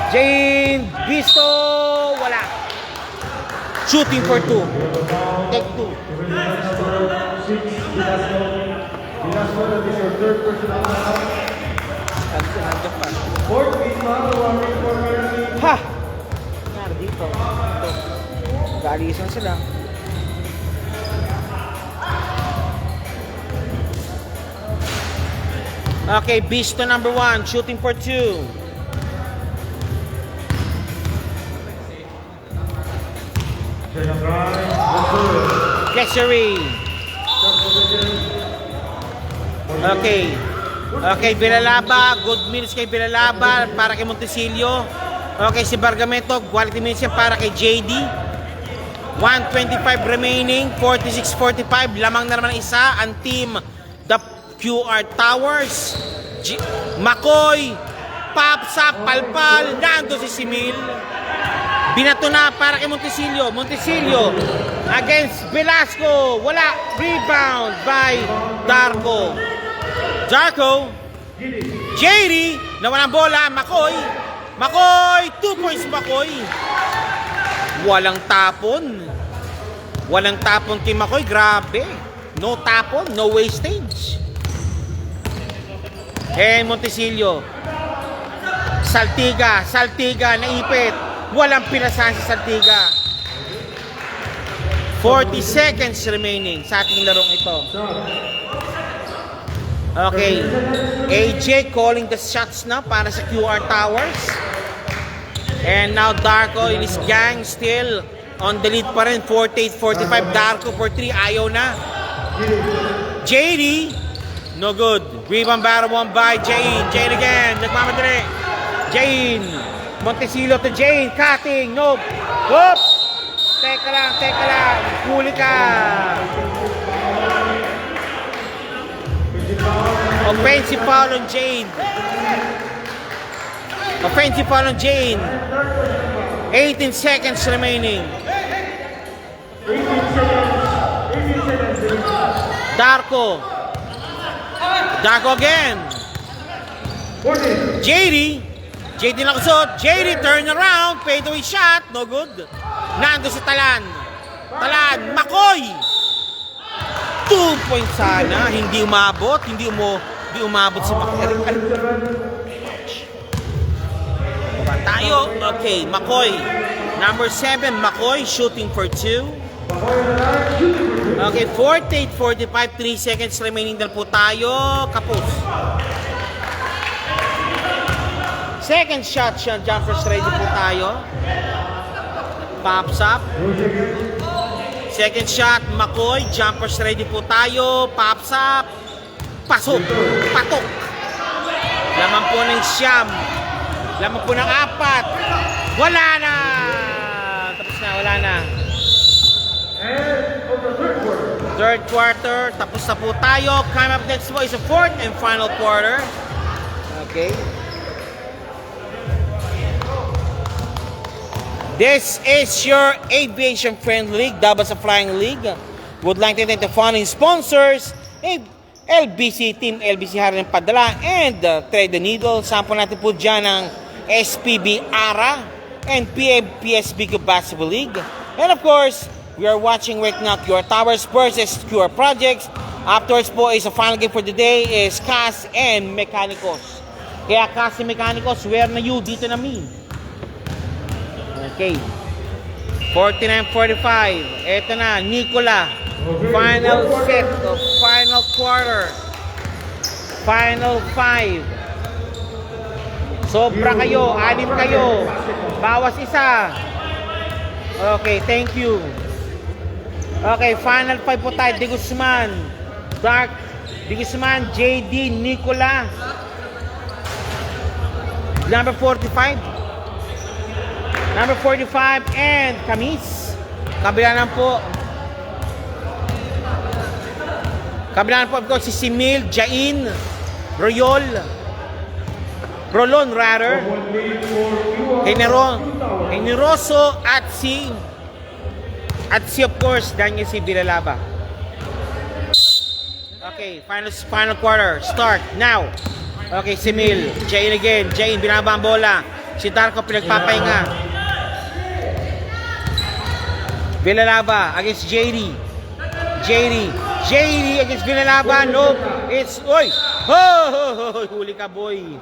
Jane Bisto, wala. Shooting for 2. Take 2. Velasco, that is your third personal foul. Fourth, Ismael, 1 ring for penalty. Ha! Nangyari dito. Galisan sila. Okay, Bisto number 1, shooting for 2. Kessery. Okay. Okay, Bilalaba. Good minutes kay Bilalaba para kay Montesilio. Okay, si Bargamento. Quality minutes yan para kay JD. 125 remaining. 46-45. Lamang na naman isa. Ang team, the QR Towers. Makoy. Papsa. Palpal. Nando si Simil. Binato na para kay Montesilio. Montesilio against Velasco. Wala. Rebound by Darko. Darko. JD. Nawalang bola. Makoy. Makoy. 2 points Makoy. Walang tapon. Walang tapon kay Makoy. Grabe. No tapon. No wastage. And Montesilio. Saltiga. Saltiga. Naipit. Walang pinasahan sa Saltiga. 40 seconds remaining sa ating larong ito. Okay. AJ calling the shots na para sa QR Towers. And now Darko in his gang still on the lead pa rin. 48-45. Darko for 3. Ayaw na. JD. No good. Rebound battle won by Jane. Jane again. Nagmamadali. Jane. Montesilio to Jane. Cutting. Nope. Oops. Teka lang. Teka lang. Huli ka. Offensive foul on Jane. Offensive foul on Jane. 18 seconds remaining. Darko. Darko again. JD. JD nakasot. JD turn around. Fadeaway shot. No good. Nando si Talan. Talan. Makoy. 2 points sana. Hindi umabot. Hindi umabot si Makoy. Baba tayo. Okay. Makoy. Number 7. Makoy shooting for 2. Okay. 48-45. 3 seconds remaining dal po tayo. Kapos. Second shot siya. Jumpers ready po tayo. Pops up. Second shot. Makoy. Jumpers ready po tayo. Pops up. Pasok. Patok. Laman po ng siyam. Laman po ng 4. Wala na. Tapos na. Wala na. Third quarter. Tapos na po tayo. Coming up next po is the fourth and final quarter. Okay. This is your aviation friend league, Dabas Flying League. Would like to thank the following sponsors: LBC Team LBC Harin Padala and Trade the Needle. Sample natin po dyan ng SPB ARA and PSB Basketball League. And of course, we are watching right now QR Towers versus QR Projects. Afterwards po is the final game for the day is CAS and Mechanicos. Kaya CAS and Mechanicos, where na you? Dito na me. Okay. 49-45. Ito na, Nicola. Final set of final quarter. Final 5. Sobra kayo, 6 kayo. Bawas isa. Okay, thank you. Okay, final 5 po tayo. De Guzman. Dark. De Guzman, JD, Nicola. Number 45. Number 45 and Kamis. Kabilanan po. Kabilanan po si Simil, Jain, Royol. Rolon rather. Generoso at si of course Daniel si Bilalaba. Okay, final quarter. Start now. Okay, Simil, Jain again. Jain binaba ang bola. Si Darko pinagpapahinga. Villalaba against JD. JD against Villalaba. Nope. It's, oy! Ho! Huli ka, boy.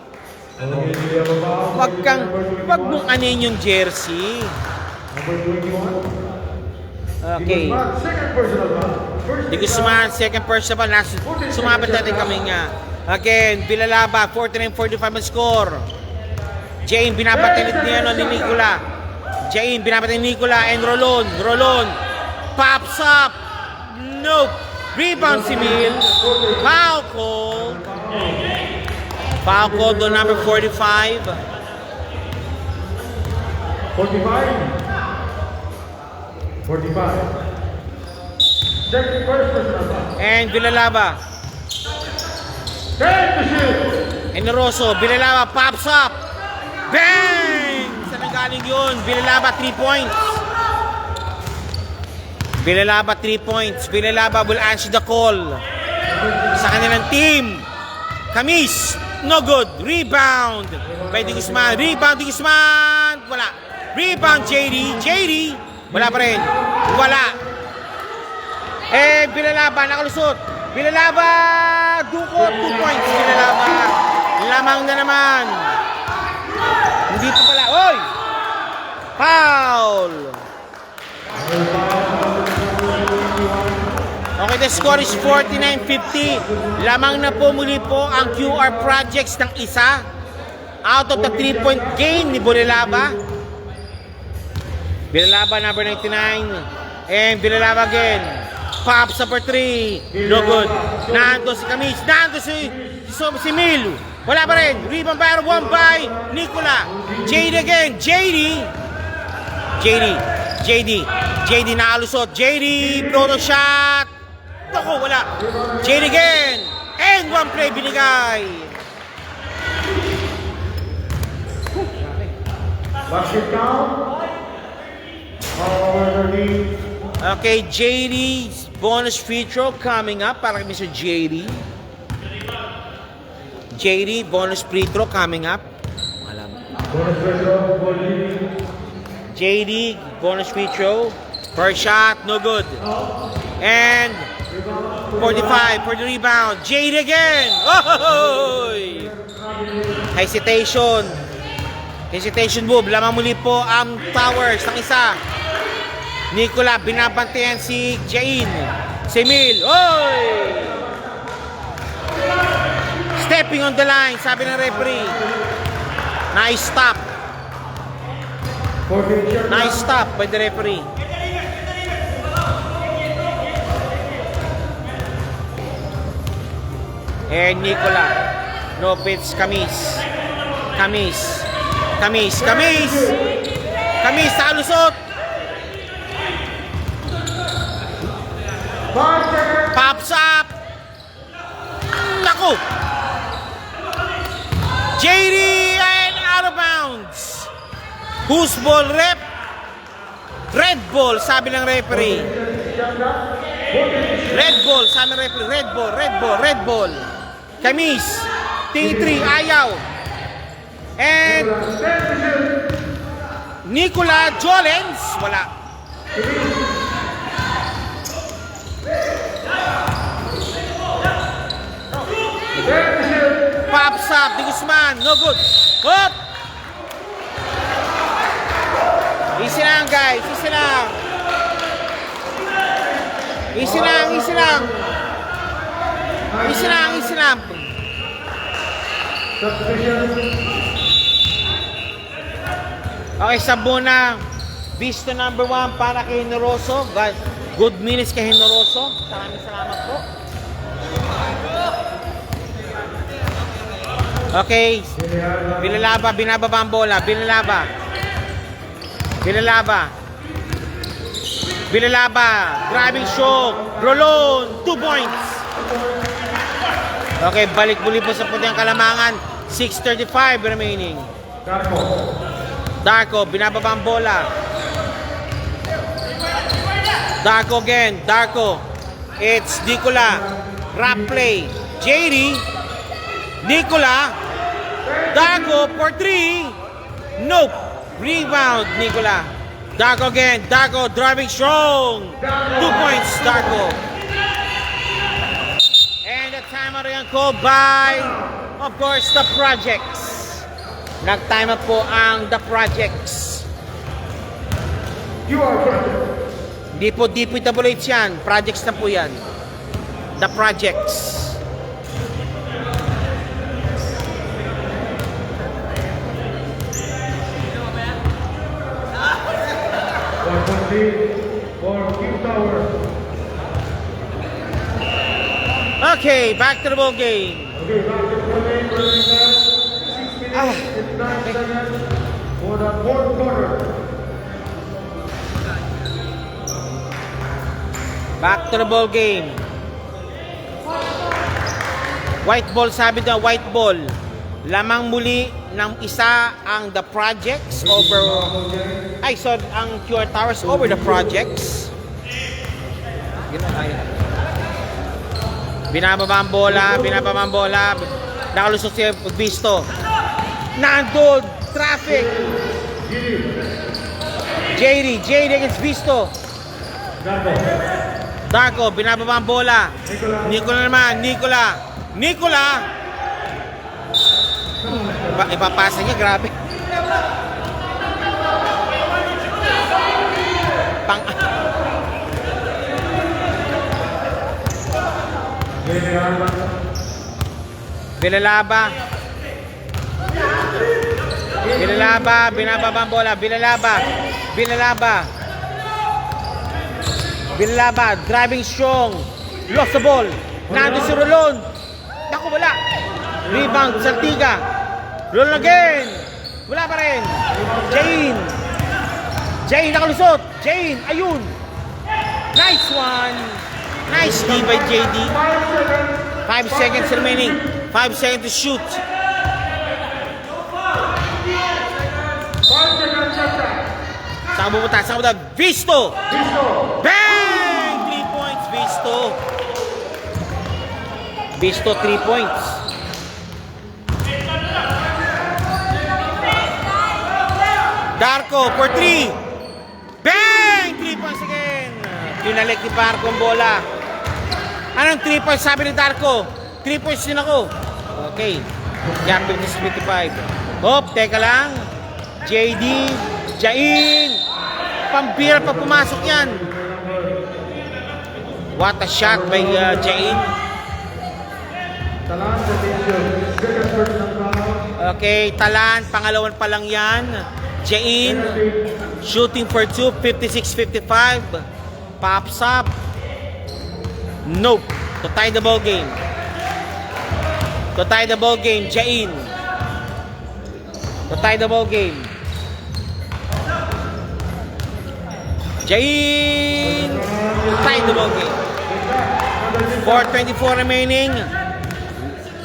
Wag mong anin yung jersey. Number 21. Okay. Second personal foul. First Di Guzman, second personal. Sumabit natin kami nga. Again, Villalaba, 49-45 ang score. Jane, binabatinit niya ni Nicola. Jane, binabatinit ni Nicola. And Rolon. Pops up. Nope. Rebound si Mil. Foul call. Foul call to number 45. 45. Second first personal foul. And Villalaba. Ten to shoot. Enoroso, Villalaba pops up. Bang! Saan ang galing yun? Villalaba 3 points. Villalaba 3 points. Villalaba will answer the call. Sa kanilang team. Kamis, no good. Rebound by Di Guzman. Rebound Di Guzman. Wala. Rebound JD. Wala pa rin. Wala. Eh, Villalaba nakalusot. Villalaba, dukot, 2 points. Villalaba, lamang na naman. Hindi pa pala. Oy! Foul! Okay, the score is 49-50. Lamang na po muli po ang QR projects ng isa. Out of the 3-point game ni Villalaba. Villalaba number 99. And Villalaba again. Pops up for 3. No good. Nando si Kamis. Nando si Mil. Wala pa rin. Rebound by 1 by Nicola. JD again. JD nakalusot. JD proto shot. Naku, wala. JD again. And 1 play binigay. Basket count. Okay, JD's bonus free throw coming up para kay Mr. JD. JD, bonus free throw coming up. Bonus free throw for JD, bonus free throw. First shot, no good. And 45 for the rebound. JD again. Oh! Hesitation move. Lamang muli po ang Towers ng isa. Nicola, binabantayan si Jain. Si Mil. Oy! Stepping on the line, sabi ng referee. Nice stop. Nice stop by the referee. And Nicola. No pitch, Kamis, talusot. Pops up. Naku. JD and out of bounds. Whose ball, rep? Red ball, sabi ng referee. Red ball, sabi ng referee. Red ball. Kamis, T3, ayaw. And Nicola Jolens, wala. Pops up, Di Guzman, no good. Hop! Easy lang guys, easy lang. Okay, Sabona. Visto number 1 para kay Hinoroso. Good minutes kay Hinoroso. Maraming salamat po. Okay. Villalaba, binababa ang bola. Villalaba, grabbing shot. Rolon, 2 points. Okay, balik muli po sa puting kalamangan. 6:35 remaining. Darko, binababa ang bola. Darko again. It's Nicola. Rap play. JD. Nicola. Darko for 3. Nope. Rebound, Nicola. Darko again. Darko driving strong. 2 points, Darko. And the timeout yan called by, of course, the Projects. Nag-time out po ang the Projects. You are correct. Di po DPWH yan. Projects na po yan. The Projects. For Q Tower. Okay, back to the ball game. Okay, back to the game. 6 minutes and 9 seconds for the fourth quarter. Back to the ball game. White ball, sabi na white ball. Lamang muli ng isa ang the Projects over, ang QR Towers over the Projects. Binababa ang bola, nakalusot siya Visto. Nandun, traffic. JD against Visto. Darko, binababa ang bola. Nicola naman, Nicola. Ipapasa niya, grabe. Bilalaba, binababa ang bola. Bilalaba, driving strong. Lost the ball. Nandun si Rolon. Naku, wala. Rebound, Saltiga. Rolon again. Wala pa rin. Jane, nakalusot. Jane, ayun. Nice one. Nice D by JD. 5 seconds remaining. 5 seconds to shoot. 5 seconds shot clock. Saan pupunta? Visto. Bang! 3 points, Visto 3 points. Darko for 3. Bang! 3 points again. Dinalik ni Darko ang bola. Anong 3 points sabi ni Darko? 3 points din ako. Okay. Jump to 55. Hop, teka lang. JD, Jain. Pambira pa pumasok yan. What a shot by Jain. Okay, Talan, pangalawan pa lang yan. Jain, shooting for 2, 56-55. Pops up. Nope. To tie the ball game. Jain. To tie the ball game. Jain. Tie the ball game. 4:24 remaining.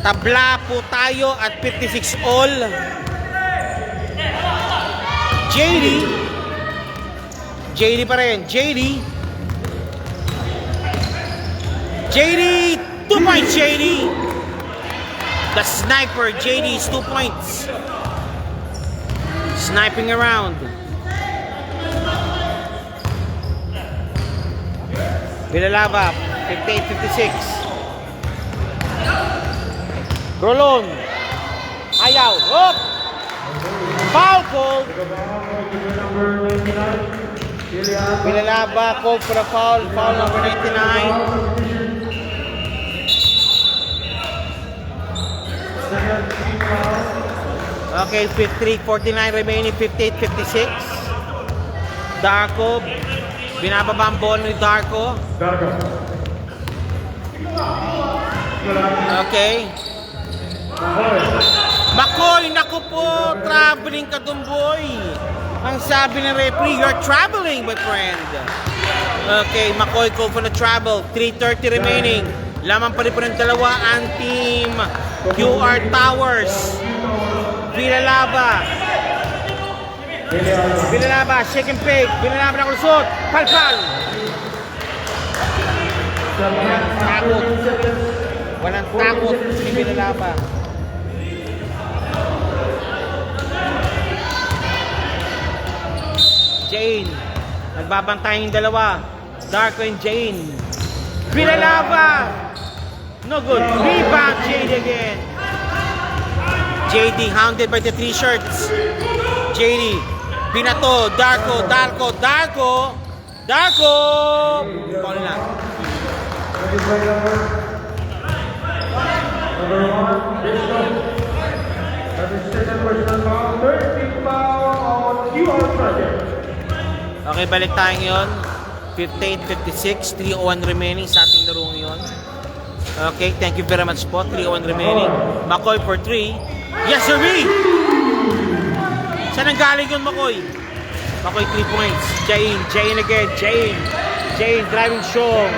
Tabla po tayo at 56 all. JD pa rin. JD, 2 points JD. The sniper, JD is 2 points. Sniping around. Bilalaba, 58-56. Rolon. Ayaw. Hop! Foul call. Bilalaba called for a foul. Foul number 99. Okay, 53-49 remaining, 58-56. Darko. Binababa ang ball ni Darko. Okay. Makoy, naku po, traveling ka dun, boy. Ang sabi ng referee, you're traveling, my friend. Okay, Makoy call for the travel. 3:30 remaining. Lamang pa rin po ng dalawa ang team QR Towers. Bilalaba, shake and fake. Bilalaba na kulusot. Palpal. Walang takot si Bilalaba. Jane. Nagbabantay yung dalawa. Darko and Jane. Pinalaba! No good. Rebound, JD again. JD hounded by the 3 shirts. JD. Binato. Darko. Paul na. Number 1, Bishop. That is second personal foul. Third team foul on QR project. Okay, balik tayo ngayon. 58-56, 3:01 remaining sa ating laro ngayon. Okay, thank you very much po. 3:01 remaining. McCoy for 3. Yes, sir! Saan ang galing yun, McCoy? McCoy 3 points. Jane again. Jane driving strong.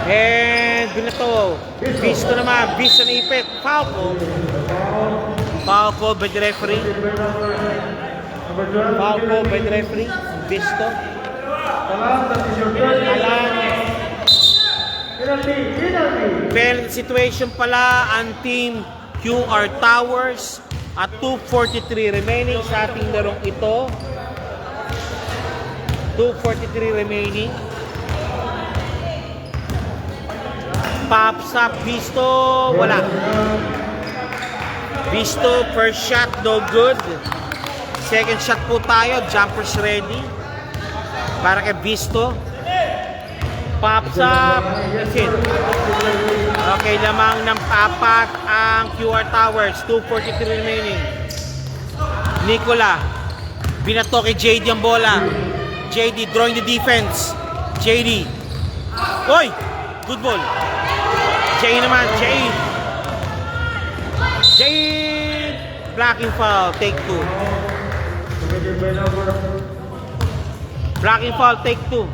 And binato. Visto naman. Visto na ipit. Foul call by the referee. Number 12, Foul call by the referee. Visto. Talan, that is your third team. Talan. Penalty. Penalty situation pala ang team QR Towers at 2:43 remaining sa ating larong ito. 2:43 remaining. Pops up, Visto, wala. Visto, first shot, no good. Second shot po tayo, jumpers ready. Para kay Visto. Pops up, that's it. Okay, lamang ng papat ang QR Towers, 2:43 remaining. Nicola, binato kay JD ang bola. JD drawing the defense. JD. Oy! Good ball. Jane naman, Jane. Blocking foul, take 2. Blocking foul, take 2.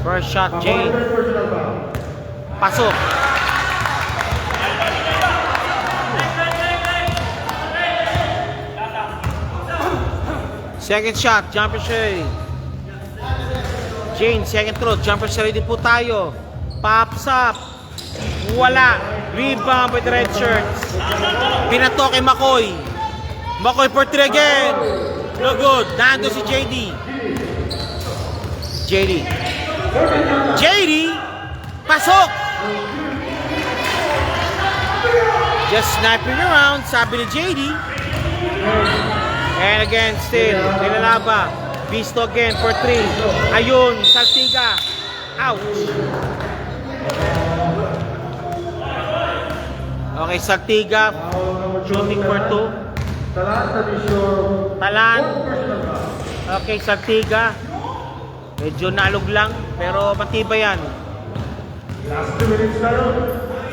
First shot, Jane. Pasok. Second shot, jumper ready. Jane, second throw, jumper ready po tayo. Pops up. Wala. Rebound with red shirts. Pinato kay McCoy. McCoy for 3 again. No good. Nando si JD. JD. Pasok. Just sniping around, sabi ni JD. And again, still, nilalaba. Visto again for 3. Ayun, Saltiga. Ouch. Okay, Saltiga. Shooting for 2. Talan. Okay, Saltiga. Medyo nalog lang, pero matibay yan.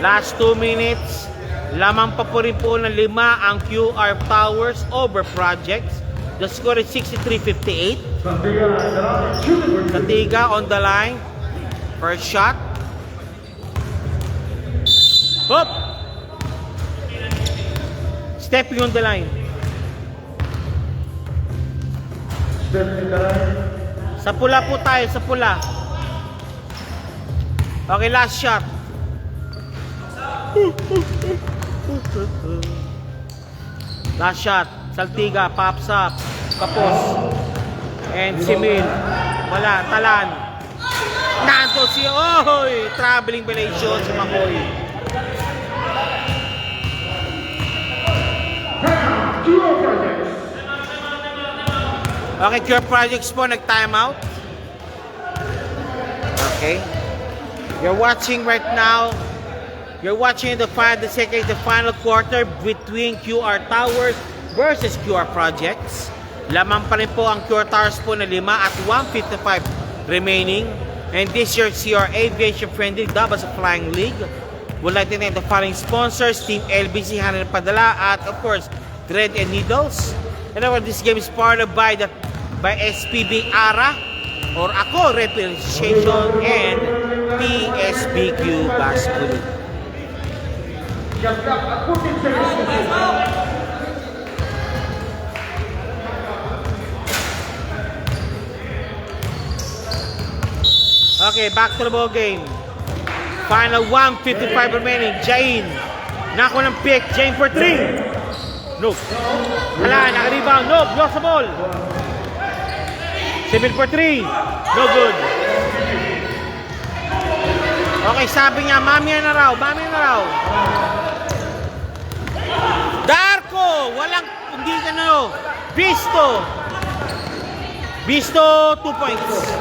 Last 2 minutes. Lamang pa po rin po ng 5 ang QR Towers over Projects. The score is 63-58. Katiga on the line. First shot. Hop! Stepping on the line. Sa pula po tayo, sa pula. Okay, last shot. Last shot. Saltiga, pops up. Kapos. And Simil. Wala, Talan. Nando si Ohoy. Traveling violation si Makoy. Okay, Cure Projects po nag-time out. Okay. You're watching right now. You're watching the final quarter between QR Towers versus QR Projects. Lamang pa rin po ang QR Towers po na 5 at 1:55 remaining. And this year's CR Aviation Friendly Doubles Flying League. Would like to thank the following sponsors: Team LBC, Hanan Padala, at of course, Thread and Needles. And of course, this game is partnered by SPB ARA or Ako Representation and PSBQ Basketball. Okay, back to the ball game. Final 1:55 remaining. Jane. Nako ng pick. Jane for 3. No. Wala, naka-rebound. No, lost the ball. 7 for 3. No good. Okay, sabi niya, mamaya na raw. Darko! Walang, hindi ka na, no. Bisto, 2 points.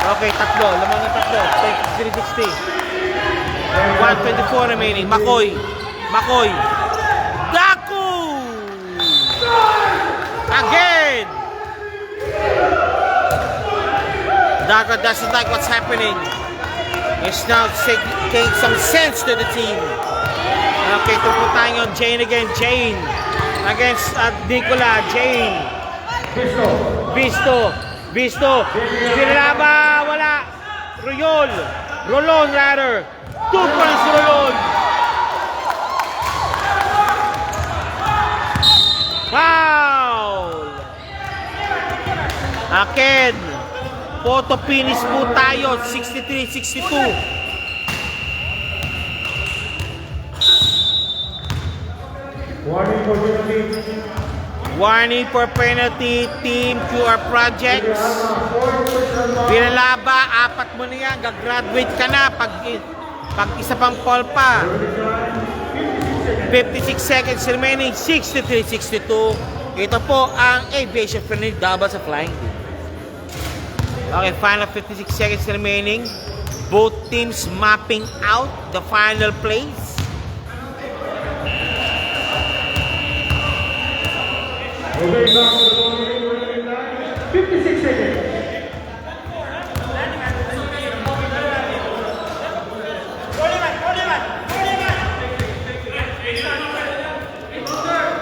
Okay, tatlo. Lamang ng tatlo. 23-60. 1:24 remaining. Makoy. Daku! Again! Daku doesn't like what's happening. It's now taking some sense to the team. Okay, tupo tayo on Jane again. Jane against Nicola. Jane. Bisto. Pinalaba. Wala. Rolon rather. 2 points Rolon. Foul. Akin. Photo finish po tayo. 63-62. Warning for penalty, Team QR Projects. Pinalaba, 4 mo na yan, gagraduate ka na pag isa pang call pa. 56 seconds remaining, 63-62. Ito po ang aviation penalty, double sa flying. Okay, final 56 seconds remaining. Both teams mapping out the final plays. Okay, back to the ball game. 56 seconds.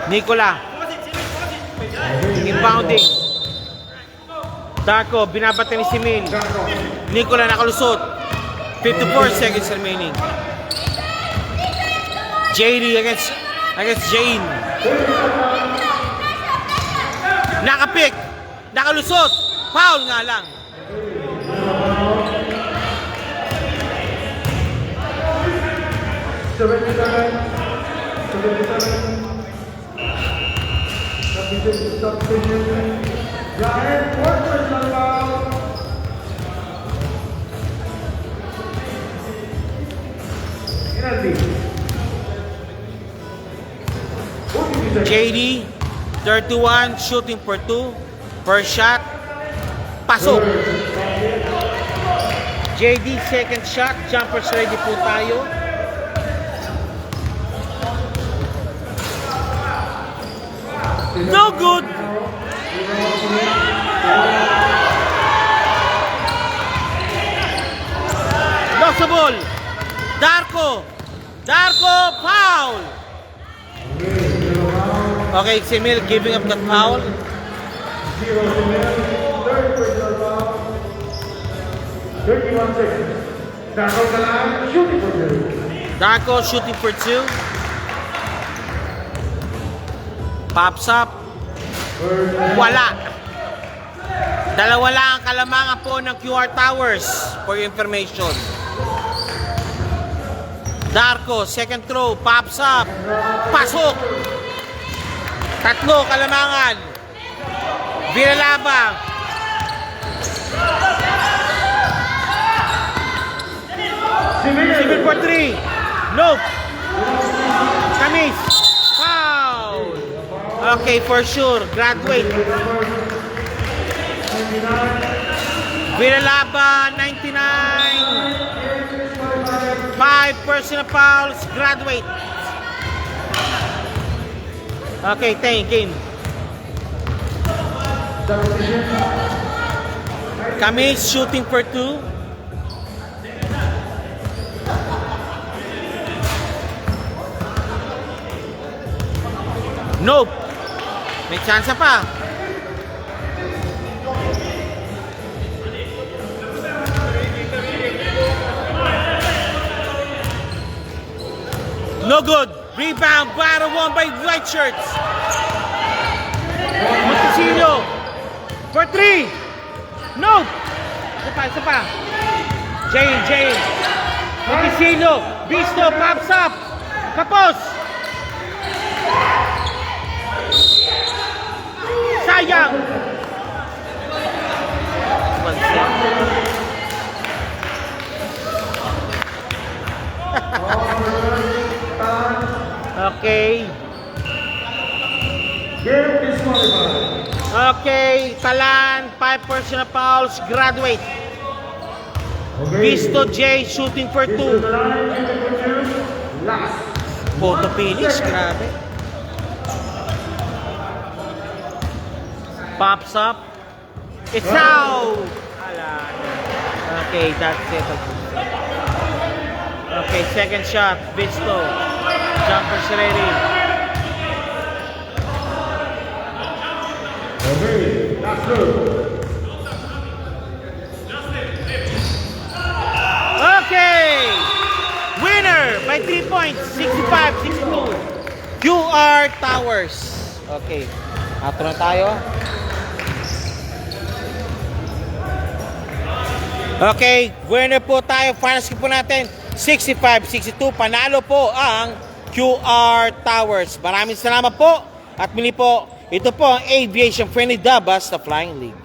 Nicola. Inbounding. Darko, binabata ni Simil. Nicola nakalusot. 54 seconds remaining. JD against Jane. Nakapick. Nakalusot. Foul nga lang. JD 31 shooting for 2 per shot. Pasok. JD second shot. Jumpers ready po tayo. No good. Lost the ball. Darko foul. Okay, Simil giving up the foul. 0 third personal foul. 31 seconds. Darko Kalam shooting for 2. Darko shooting for 2. Pops up. Wala. Dalawa lang ang kalamangan po ng QR Towers for your information. Darko, second throw, pops up. Pasok. Tatlo kalamangan. Binalaba. Simil for 3. Nope. Kamis. Foul. Okay, for sure. Graduate. Binalaba, 99. 5 personal fouls. Graduate. Okay, game. Kamis shooting for 2. Nope. May chance pa. No good. Rebound. Battle won by white shirts. Montesino for 3. Nope. Isa pa. Jane. Isilio. Bisto, pops up. Kapos. Sayang. Okay. Game disqualified. Okay, Talan, 5 personal fouls, graduate. Bisto J shooting for 2. Last. Photo finish, grabe. Pops up. It's out! Okay, that's it. Okay, second shot, Bisto. Jumper's ready. Okay, that's good. Okay! Winner by 3 points, 65-62. QR Towers. Okay. Ato na tayo. Okay, winner po tayo. Final score po natin, 65-62. Panalo po ang QR Towers. Maraming salamat po. At muli po, ito po ang Aviation Friendly Dabas sa Flying League.